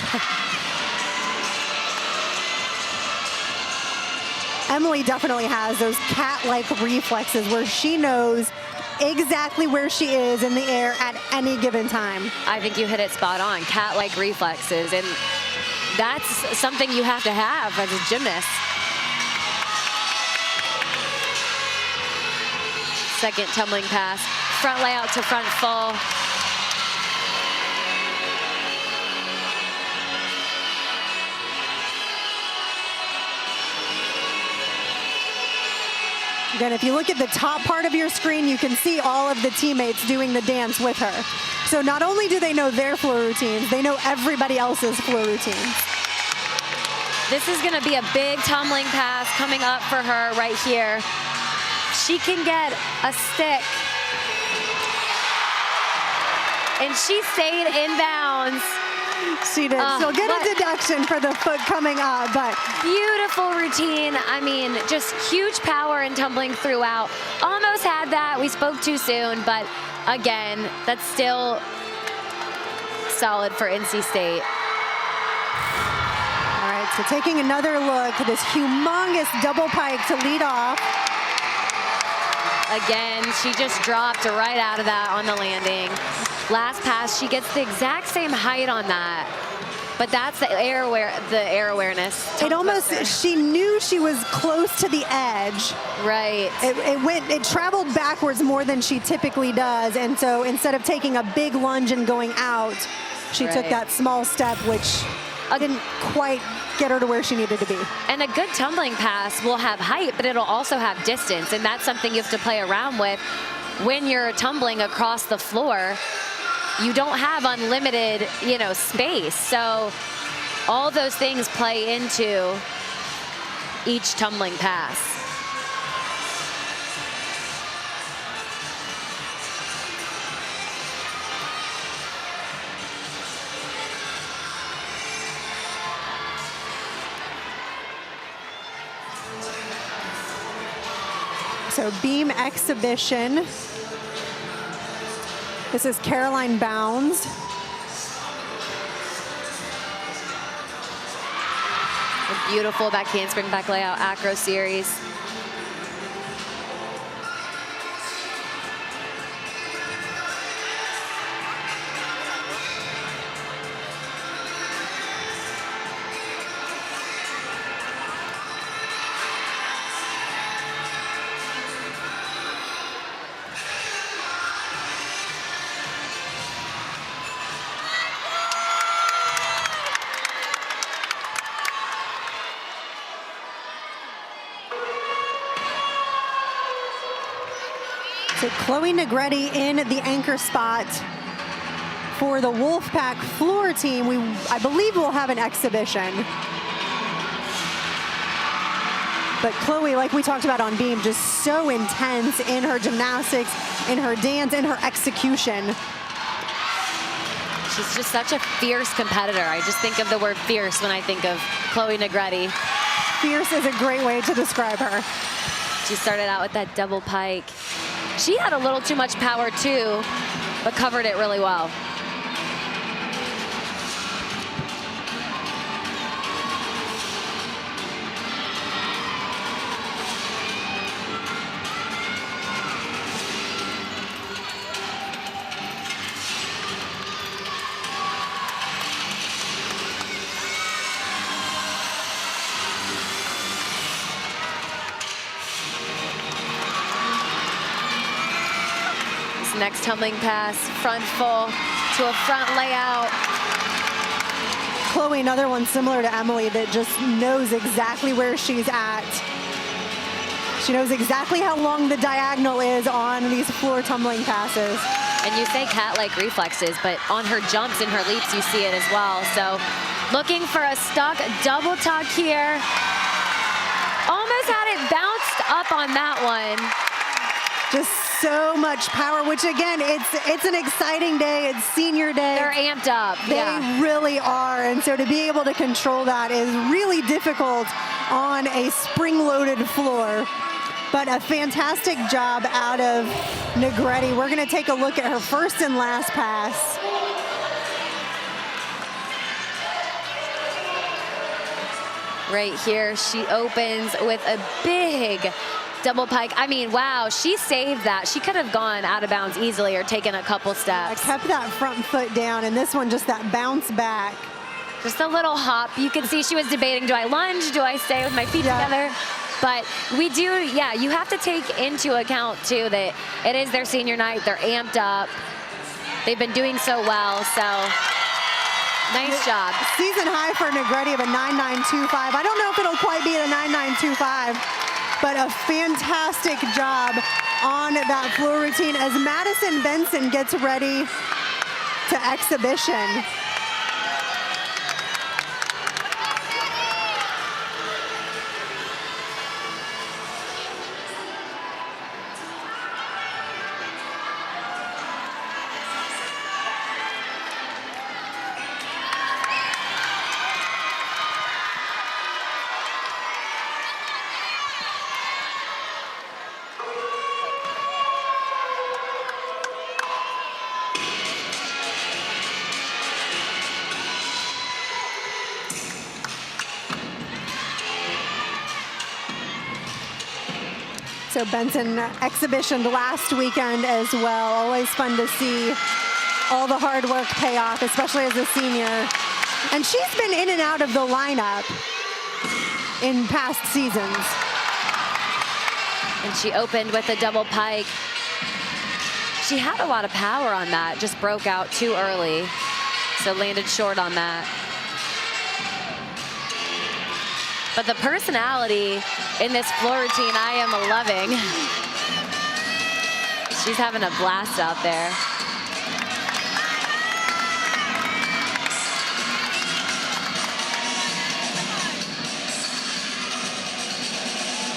Emily definitely has those cat-like reflexes where she knows exactly where she is in the air at any given time. I think you hit it spot on, cat-like reflexes, and that's something you have to have as a gymnast. Second tumbling pass, front layout to front full. Again, if you look at the top part of your screen, you can see all of the teammates doing the dance with her. So not only do they know their floor routines, they know everybody else's floor routines. This is gonna be a big tumbling pass coming up for her right here. She can get a stick. And she stayed in bounds. She did. She'll get a deduction for the foot coming up, but beautiful routine. I mean, just huge power and tumbling throughout. Almost had that. We spoke too soon, but again, that's still solid for NC State. All right, so taking another look at this humongous double pike to lead off. Again, she just dropped right out of that on the landing. Last pass, she gets the exact same height on that, but that's the air awareness. It almost, she knew she was close to the edge. Right. It traveled backwards more than she typically does, and so instead of taking a big lunge and going out, she took that small step, which didn't quite get her to where she needed to be. And a good tumbling pass will have height, but it'll also have distance, and that's something you have to play around with. When you're tumbling across the floor, you don't have unlimited, space. So all those things play into each tumbling pass. So beam exhibition. This is Caroline Bounds. A beautiful back handspring, back layout, acro series. So Chloe Negretti in the anchor spot for the Wolfpack floor team. I believe we'll have an exhibition. But Chloe, like we talked about on beam, just so intense in her gymnastics, in her dance, in her execution. She's just such a fierce competitor. I just think of the word fierce when I think of Chloe Negretti. Fierce is a great way to describe her. She started out with that double pike. She had a little too much power too, but covered it really well. next tumbling pass, front full to a front layout. Chloe, another one similar to Emily that just knows exactly where she's at. She knows exactly how long the diagonal is on these floor tumbling passes. And you say cat-like reflexes, but on her jumps and her leaps, you see it as well. So looking for a stuck double tuck here. Almost had it bounced up on that one. Just so much power, which again, it's an exciting day. It's senior day. They're amped up. They really are. And so to be able to control that is really difficult on a spring-loaded floor. But a fantastic job out of Nittany. We're going to take a look at her first and last pass. Right here, she opens with a big double pike. I mean, wow, she saved that. She could have gone out of bounds easily or taken a couple steps. I kept that front foot down, and this one just that bounce back. Just a little hop. You can see she was debating, do I lunge? Do I stay with my feet together? But we do, you have to take into account, too, that it is their senior night. They're amped up. They've been doing so well, so nice job. Season high for Nittany of a 9.925. I don't know if it'll quite be a 9.925, but a fantastic job on that floor routine as Madison Benson gets ready to exhibition. So Benson exhibitioned last weekend as well. Always fun to see all the hard work pay off, especially as a senior. And she's been in and out of the lineup in past seasons. And she opened with a double pike. She had a lot of power on that, just broke out too early. So landed short on that. But the personality in this floor routine, I am loving. She's having a blast out there.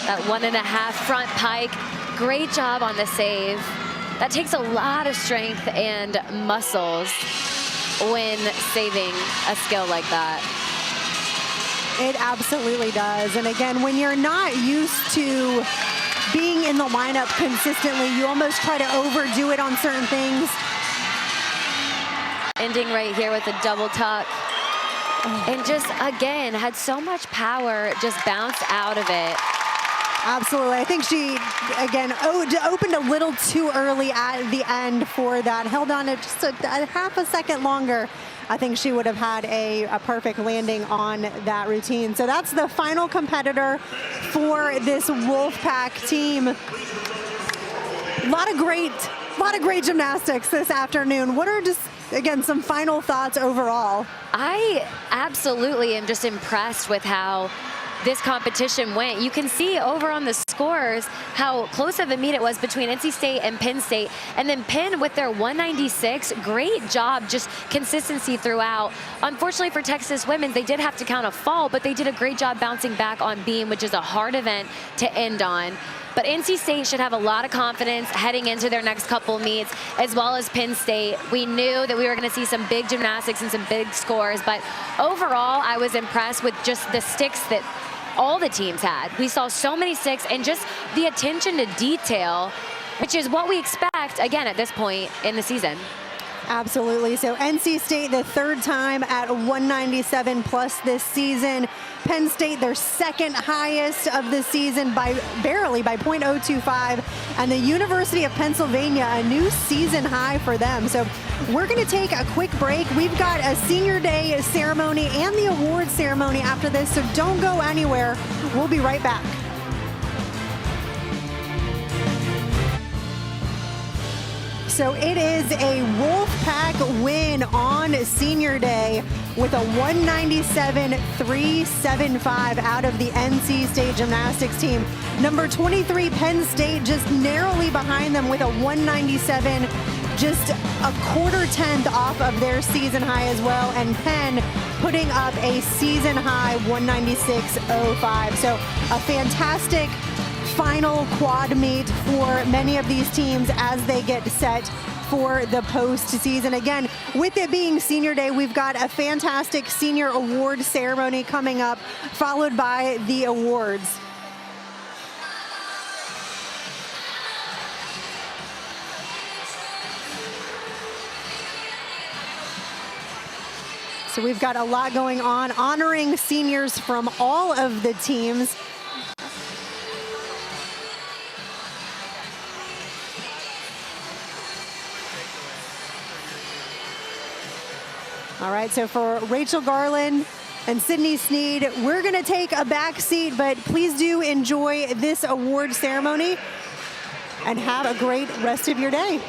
That 1.5 front pike, great job on the save. That takes a lot of strength and muscles when saving a skill like that. It absolutely does. And again, when you're not used to being in the lineup consistently, you almost try to overdo it on certain things. Ending right here with a double tuck. And just, again, had so much power, just bounced out of it. Absolutely. I think she, again, opened a little too early at the end for that. Held on it just a half a second longer. I think she would have had a perfect landing on that routine. So that's the final competitor for this Wolfpack team. A lot of great gymnastics this afternoon. What are just, again, some final thoughts overall? I absolutely am just impressed with how this competition went. You can see over on the scores how close of a meet it was between NC State and Penn State. And then Penn with their 196, great job, just consistency throughout. Unfortunately for Texas women, they did have to count a fall, but they did a great job bouncing back on beam, which is a hard event to end on. But NC State should have a lot of confidence heading into their next couple meets, as well as Penn State. We knew that we were going to see some big gymnastics and some big scores, but overall, I was impressed with just the sticks that all the teams had. We saw so many sticks and just the attention to detail, which is what we expect, again, at this point in the season. Absolutely. So NC State, the third time at 197 plus this season. Penn State, their second highest of the season barely by .025. And the University of Pennsylvania, a new season high for them. So we're going to take a quick break. We've got a senior day ceremony and the award ceremony after this. So don't go anywhere. We'll be right back. So it is a Wolfpack win on senior day with a 197-375 out of the NC State Gymnastics team. Number 23, Penn State, just narrowly behind them with a 197, just a quarter tenth off of their season high as well. And Penn putting up a season high 196.05. So a fantastic final quad meet for many of these teams as they get set for the postseason. Again, with it being senior day, we've got a fantastic senior award ceremony coming up, followed by the awards. So we've got a lot going on, honoring seniors from all of the teams. All right, so for Rachel Garland and Sydney Sneed, we're going to take a back seat, but please do enjoy this award ceremony and have a great rest of your day.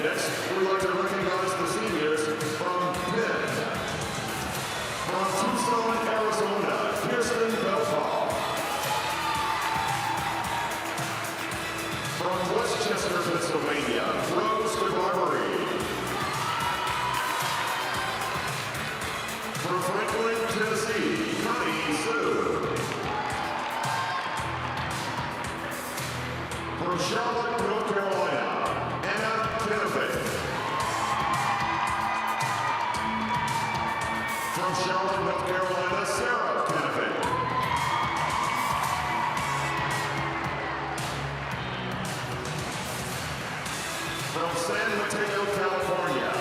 Next, we'd like to recognize the seniors from Penn. From Tucson, Arizona, Kirsten Belfall. From Westchester, Pennsylvania, Rose DeBarbery. From Franklin, Tennessee, Connie Sue. From Charlotte, North Carolina, from Charlotte, North Carolina, Sarah Kennefic. From San Mateo, California,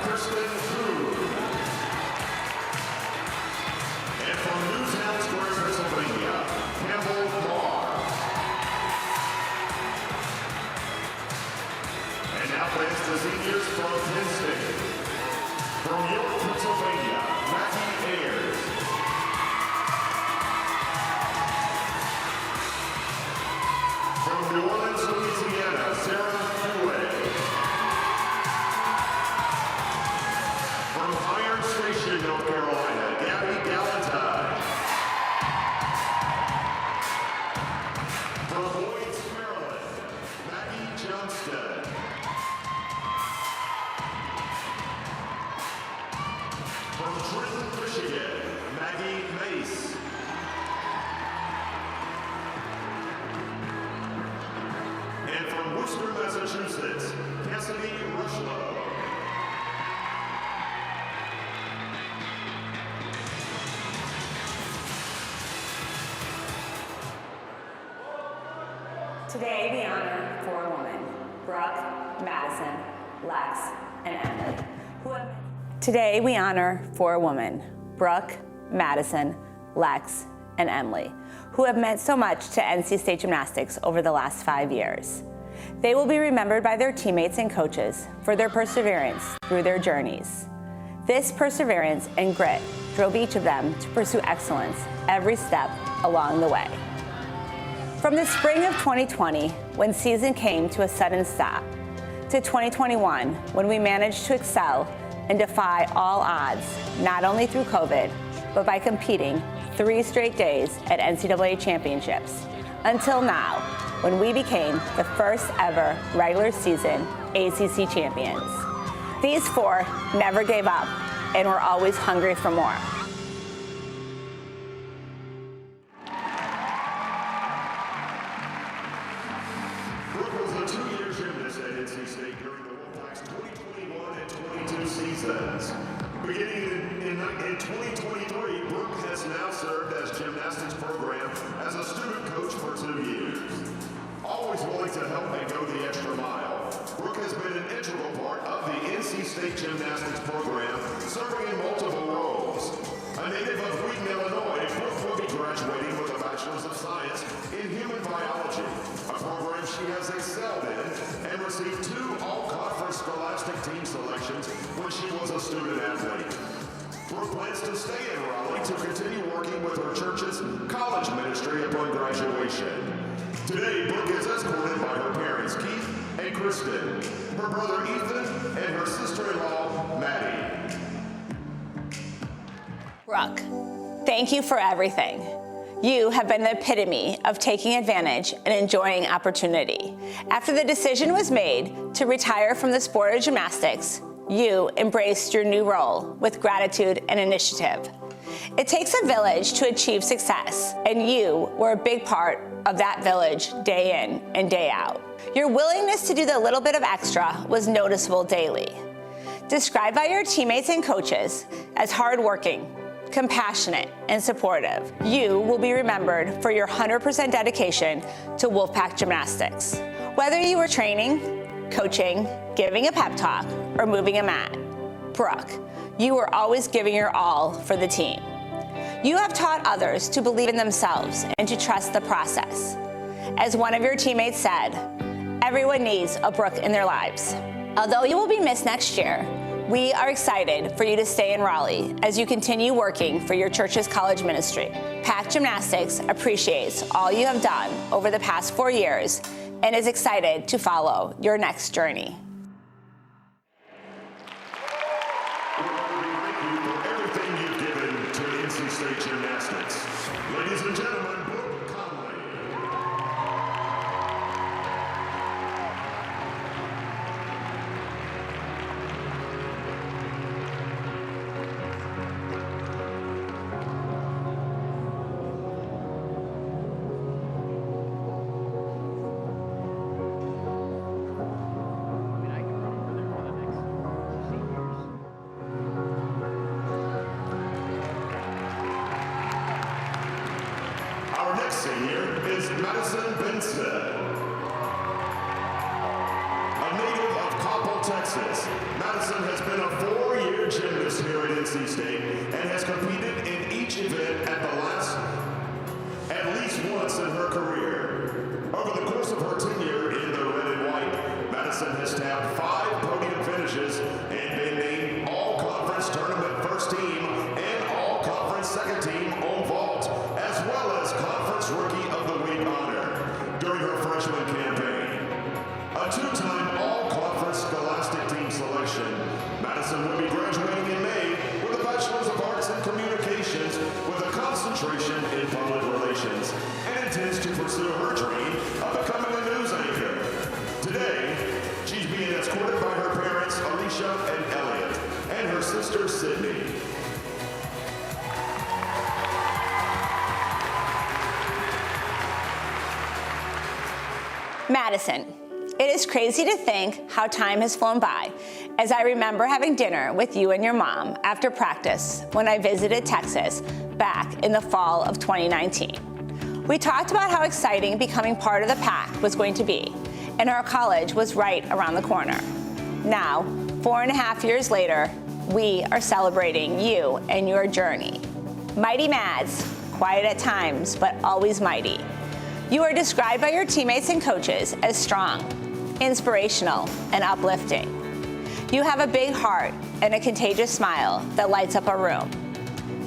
Kristen Food. And from Newtown Square, Pennsylvania, Campbell Marr. And now thanks to seniors from Penn State. From York, Pennsylvania, Maggie Ayers. From New Orleans, Louisiana, Sarah Hewlett. From Iron Station, North Carolina, Gabby Galentine. From Lloyds, Maryland, Maggie Johnston. From Trenton, Michigan, Maggie Mace. And from Worcester, Massachusetts, Cassidy Rushlow. Today we honor four women, Brooke, Madison, Lex, and Emily, Today we honor four women, Brooke, Madison, Lex, and Emily, who have meant so much to NC State Gymnastics over the last 5 years. They will be remembered by their teammates and coaches for their perseverance through their journeys. This perseverance and grit drove each of them to pursue excellence every step along the way. From the spring of 2020, when season came to a sudden stop, to 2021, when we managed to excel and defy all odds, not only through COVID, but by competing 3 straight days at NCAA championships, until now, when we became the first ever regular season ACC champions. These four never gave up and were always hungry for more. two-year gymnast at NC State during the Wolfpack's 2021 and 22 seasons. Beginning in 2023, Brooke has now served as gymnastics program as a student coach for 2 years. Always willing to help and go the extra mile, Brooke has been an integral part of the NC State gymnastics program, serving in multiple roles. A native of Wheaton, Illinois, Brooke will be graduating with a Bachelor's of Science in Human Biology, a program she has excelled in and received 2 all-conference scholastic team selections when she was a student athlete. Brooke plans to stay in Raleigh to continue working with her church's college ministry upon graduation. Today, Brooke is escorted by her parents, Keith and Kristen, her brother Ethan, and her sister-in-law, Maddie. Brooke, thank you for everything. You have been the epitome of taking advantage and enjoying opportunity. After the decision was made to retire from the sport of gymnastics, you embraced your new role with gratitude and initiative. It takes a village to achieve success, and you were a big part of that village day in and day out. Your willingness to do the little bit of extra was noticeable daily. Described by your teammates and coaches as hardworking, compassionate, and supportive, you will be remembered for your 100% dedication to Wolfpack Gymnastics. Whether you were training, coaching, giving a pep talk, or moving a mat, Brooke, you were always giving your all for the team. You have taught others to believe in themselves and to trust the process. As one of your teammates said, everyone needs a Brooke in their lives. Although you will be missed next year, we are excited for you to stay in Raleigh as you continue working for your church's college ministry. Pack Gymnastics appreciates all you have done over the past 4 years and is excited to follow your next journey. Thank you for everything you've given to NC State Gymnastics. Ladies and gentlemen, Brooke Conley. Our next senior is Madison Benson. A native of Coppell, Texas, Madison has been a 4-year gymnast here at NC State and has competed in each event at least once in her career. Over the course of her tenure in the red and white, Madison has tabbed 5 podium finishes and been named all-conference tournament first team and all-conference second team on vault, as well as Conference Rookie of the Week honor during her freshman campaign. A 2-time all-conference scholastic team selection, Madison will be graduating in May with a Bachelor's of Arts in Communications with a concentration in public relations and intends to pursue her dream of becoming a news anchor. Today, she's being escorted by her parents, Alicia and Elliot, and her sister, Sydney. Madison, it is crazy to think how time has flown by, as I remember having dinner with you and your mom after practice when I visited Texas back in the fall of 2019. We talked about how exciting becoming part of the pack was going to be, and our college was right around the corner. Now, 4.5 years later, we are celebrating you and your journey. Mighty Mads, quiet at times, but always mighty. You are described by your teammates and coaches as strong, inspirational, and uplifting. You have a big heart and a contagious smile that lights up a room.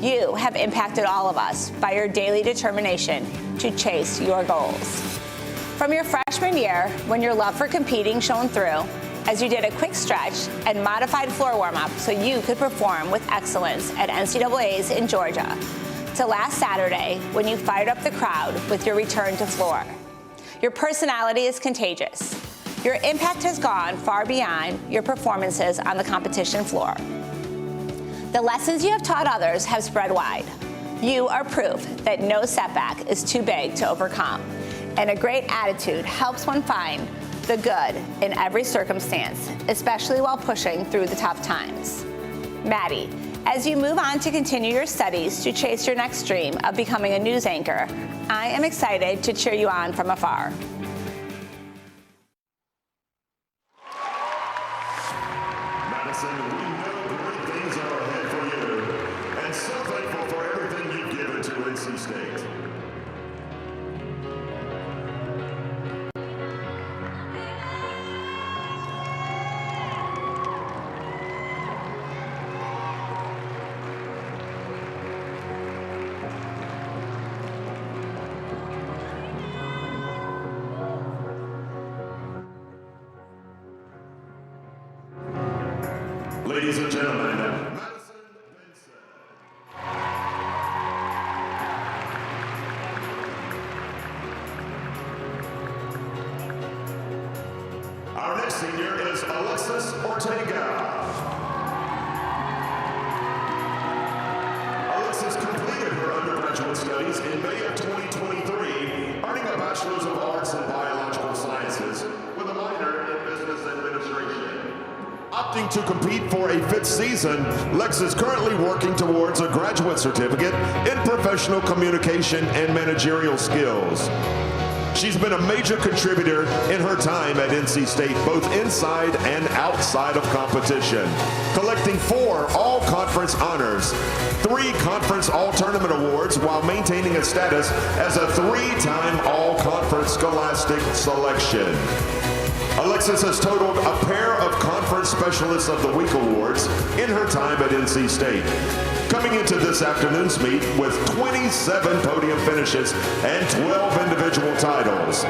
You have impacted all of us by your daily determination to chase your goals. From your freshman year, when your love for competing shone through, as you did a quick stretch and modified floor warm-up so you could perform with excellence at NCAA's in Georgia, to last Saturday when you fired up the crowd with your return to floor. Your personality is contagious. Your impact has gone far beyond your performances on the competition floor. The lessons you have taught others have spread wide. You are proof that no setback is too big to overcome, and a great attitude helps one find the good in every circumstance, especially while pushing through the tough times. Maddie, as you move on to continue your studies to chase your next dream of becoming a news anchor, I am excited to cheer you on from afar. Madison, we know great things are ahead for you, and so thankful for everything you've given to NC State. Ladies and gentlemen, Madison Benson. Our next senior is Alexis Ortega. Alexis completed her undergraduate studies in May of 2023, earning a Bachelor's of Arts in Biological Sciences with a minor in Business Administration. Opting to compete for a 5th season, Lex is currently working towards a graduate certificate in professional communication and managerial skills. She's been a major contributor in her time at NC State, both inside and outside of competition, collecting 4 all-conference honors, 3 conference all-tournament awards, while maintaining a status as a 3-time all-conference scholastic selection. Alexis has totaled a pair of Conference Specialists of the Week awards in her time at NC State, coming into this afternoon's meet with 27 podium finishes and 12 individual titles.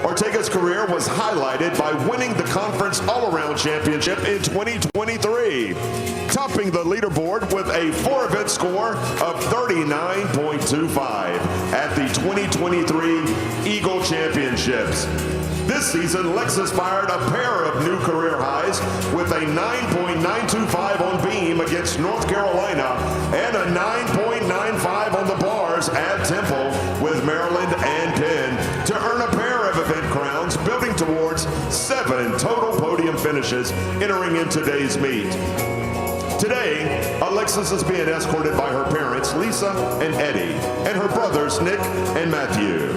Ortega's career was highlighted by winning the Conference All-Around Championship in 2023, topping the leaderboard with a 4-event score of 39.25 at the 2023 Eagle Championships. This season, Lex aspired a pair of new career highs with a 9.925 on beam against North Carolina and a 9.95 on the bars at Temple with Maryland and Penn to earn a pair of event crowns, building towards 7 total podium finishes entering in today's meet. Today, Alexis is being escorted by her parents, Lisa and Eddie, and her brothers, Nick and Matthew.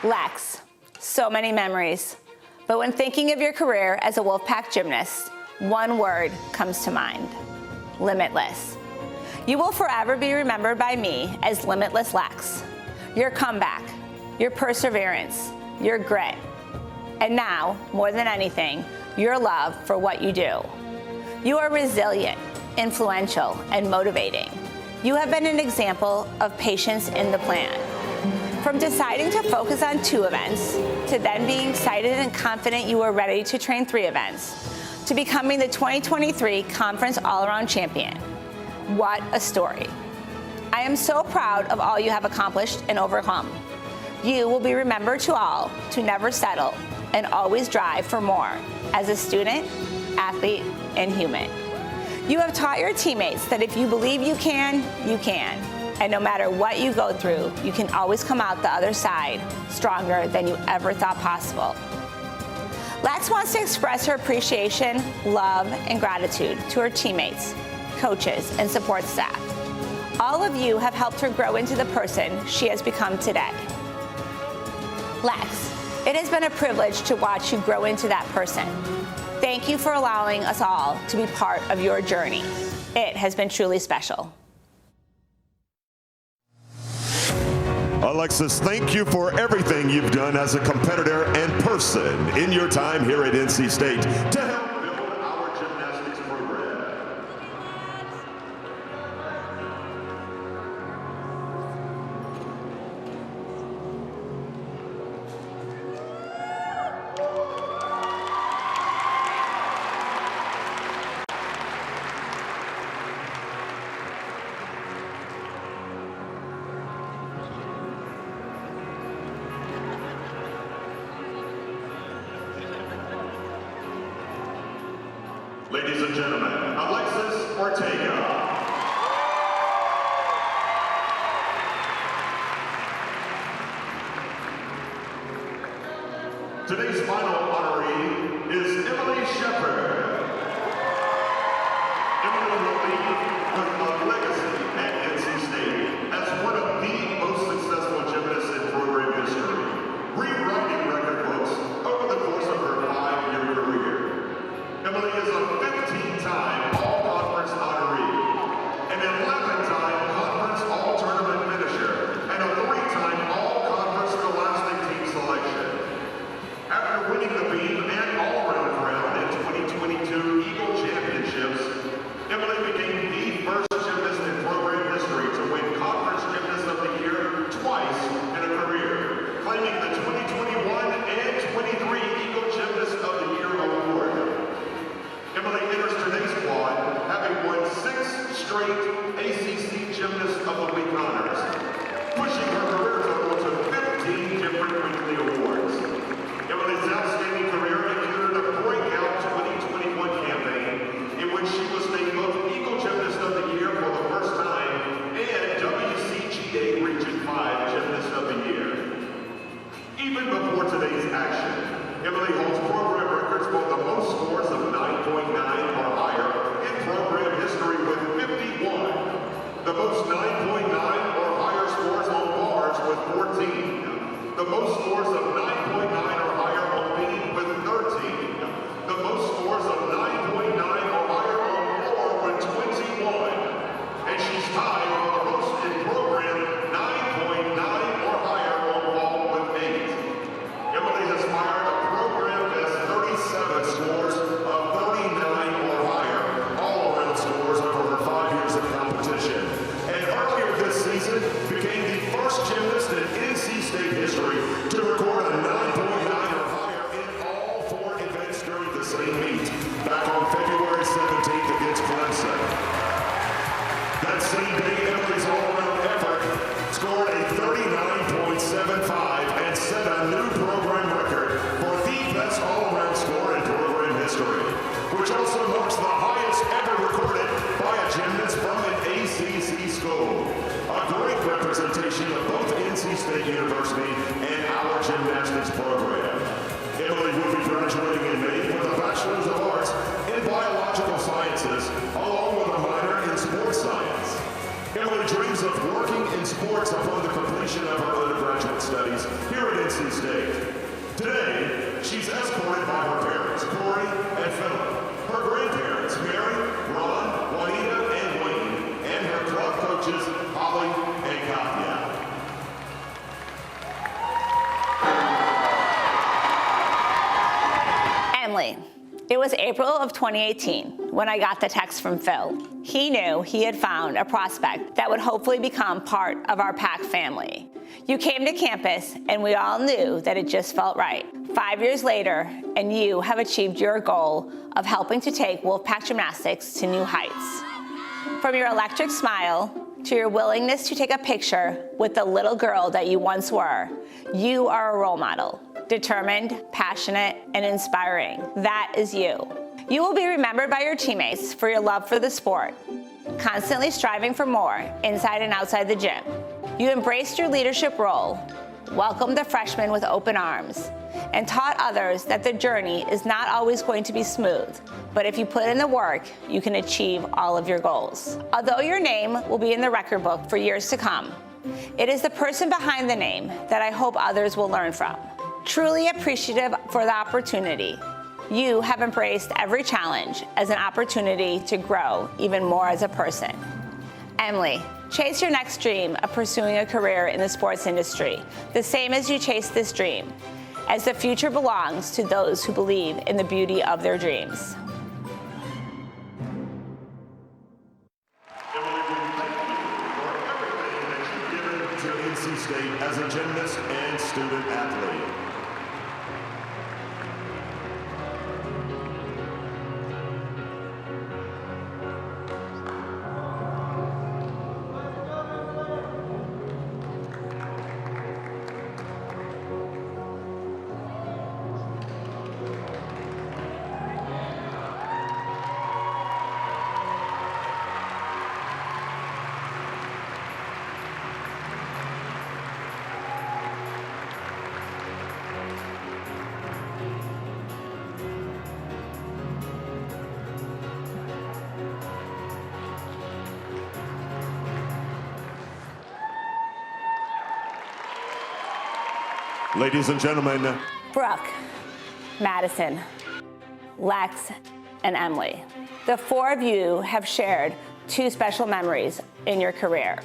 Lex, so many memories. But when thinking of your career as a Wolfpack gymnast, one word comes to mind: limitless. You will forever be remembered by me as Limitless Lex. Your comeback, your perseverance, your grit, and now, more than anything, your love for what you do. You are resilient, influential, and motivating. You have been an example of patience in the plan. From deciding to focus on 2 events, to then being excited and confident you were ready to train 3 events, to becoming the 2023 Conference All-Around Champion. What a story. I am so proud of all you have accomplished and overcome. You will be remembered to all to never settle and always drive for more as a student, athlete, and human. You have taught your teammates that if you believe you can, you can. And no matter what you go through, you can always come out the other side stronger than you ever thought possible. Lex wants to express her appreciation, love, and gratitude to her teammates, coaches, and support staff. All of you have helped her grow into the person she has become today. Lex, it has been a privilege to watch you grow into that person. Thank you for allowing us all to be part of your journey. It has been truly special. Alexis, thank you for everything you've done as a competitor and person in your time here at NC State to help build our gymnastics program. Ladies and gentlemen, Alexis Ortega. Today's final honoree is Emily Shepard. Emily will leave with a legacy at NC State as one of the most successful gymnasts in program history, rewriting record books over the course of her 5-year career. Emily is a 15-time All-Conference honoree, an 11-time Conference All-Tournament finisher, and a 3-time All-Conference Scholastic Team selection. After winning the beam and all-around crown in 2022 Eagle Championships, Emily became the first gymnast in program history to win Conference Gymnast of the Year twice in a career, claiming the 2021 and 23 Eagle Gymnast of the Year award. Emily enters today's quad, having won 6 straight ACC Gymnast of the Week honors, pushing her career total to 15 different weekly awards. Emily's outstanding career included a breakout 2021 campaign in which she was named both Eagle Gymnast of the Year for the first time and WCGA Region 5 Gymnast of the Year. Even before today's action, Emily holds program records for the most scores of 9.9 or higher in program history with 51, the most 9.9 or higher scores on bars with 14, the most scores of 9.9 or higher on beam with 13, the most scores of 9.9 or higher on floor with 21, and she's tied for the most in program 9.9 or higher on ball with 8. Emily has fired a program best 37 scores of 39 or higher, all-around scores over her 5 years of competition, and earlier this season became the first gymnast in NC State history to record a 9.9 or higher in all 4 events during the same meet, back on February 17th against Clemson. That same day, Emily's all-around effort scored a 39.75 and set a new program record for the best all-around score in program history, which also marks the highest ever recorded by a gymnast from an ACC school. A great representation of both NC State University and our gymnastics program. Emily will be graduating in May with a Bachelor's of Arts in Biological Sciences, along with a minor in Sports Science. Emily dreams of working in sports upon the completion of her undergraduate studies here at NC State. Today, she's escorted by her parents, Corey and Philip, her grandparents, Mary, Ron, Juanita, and Wayne, and her club coaches, Holly and Katya. Emily, it was April of 2018 when I got the text from Phil. He knew he had found a prospect that would hopefully become part of our PAC family. You came to campus and we all knew that it just felt right. 5 years later, and you have achieved your goal of helping to take Wolfpack Gymnastics to new heights. From your electric smile to your willingness to take a picture with the little girl that you once were, you are a role model. Determined, passionate, and inspiring. That is you. You will be remembered by your teammates for your love for the sport, constantly striving for more inside and outside the gym. You embraced your leadership role, welcomed the freshmen with open arms, and taught others that the journey is not always going to be smooth, but if you put in the work, you can achieve all of your goals. Although your name will be in the record book for years to come, it is the person behind the name that I hope others will learn from. Truly appreciative for the opportunity, you have embraced every challenge as an opportunity to grow even more as a person. Emily, chase your next dream of pursuing a career in the sports industry, the same as you chase this dream, as the future belongs to those who believe in the beauty of their dreams. Emily, we thank you for everything that you've given to NC State as a gymnast and student athlete. Ladies and gentlemen, Brooke, Madison, Lex, and Emily. The four of you have shared two special memories in your career.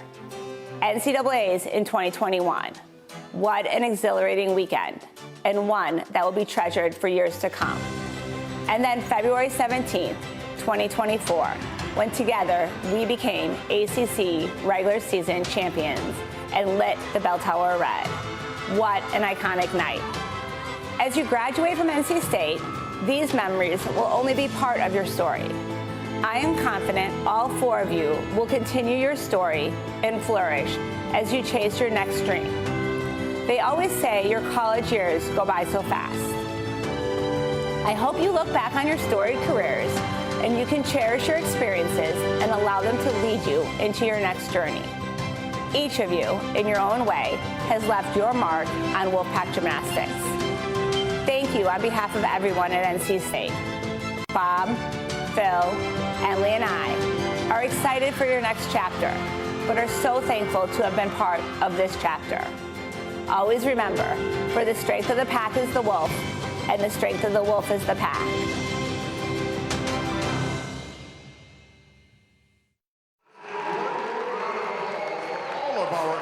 NCAAs in 2021. What an exhilarating weekend, and one that will be treasured for years to come. And then February 17th, 2024, when together we became ACC regular season champions and lit the bell tower red. What an iconic night. As you graduate from NC State, these memories will only be part of your story. I am confident all four of you will continue your story and flourish as you chase your next dream. They always say your college years go by so fast. I hope you look back on your storied careers and you can cherish your experiences and allow them to lead you into your next journey. Each of you, in your own way, has left your mark on Wolfpack Gymnastics. Thank you on behalf of everyone at NC State. Bob, Phil, Emily, and I are excited for your next chapter, but are so thankful to have been part of this chapter. Always remember, for the strength of the pack is the wolf, and the strength of the wolf is the pack.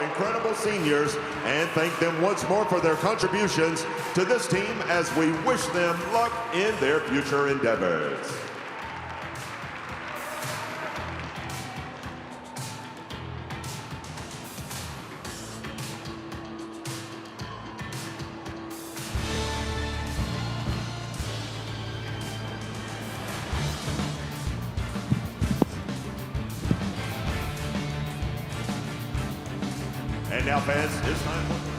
Incredible seniors, and thank them once more for their contributions to this team as we wish them luck in their future endeavors. And now, fans, it's time for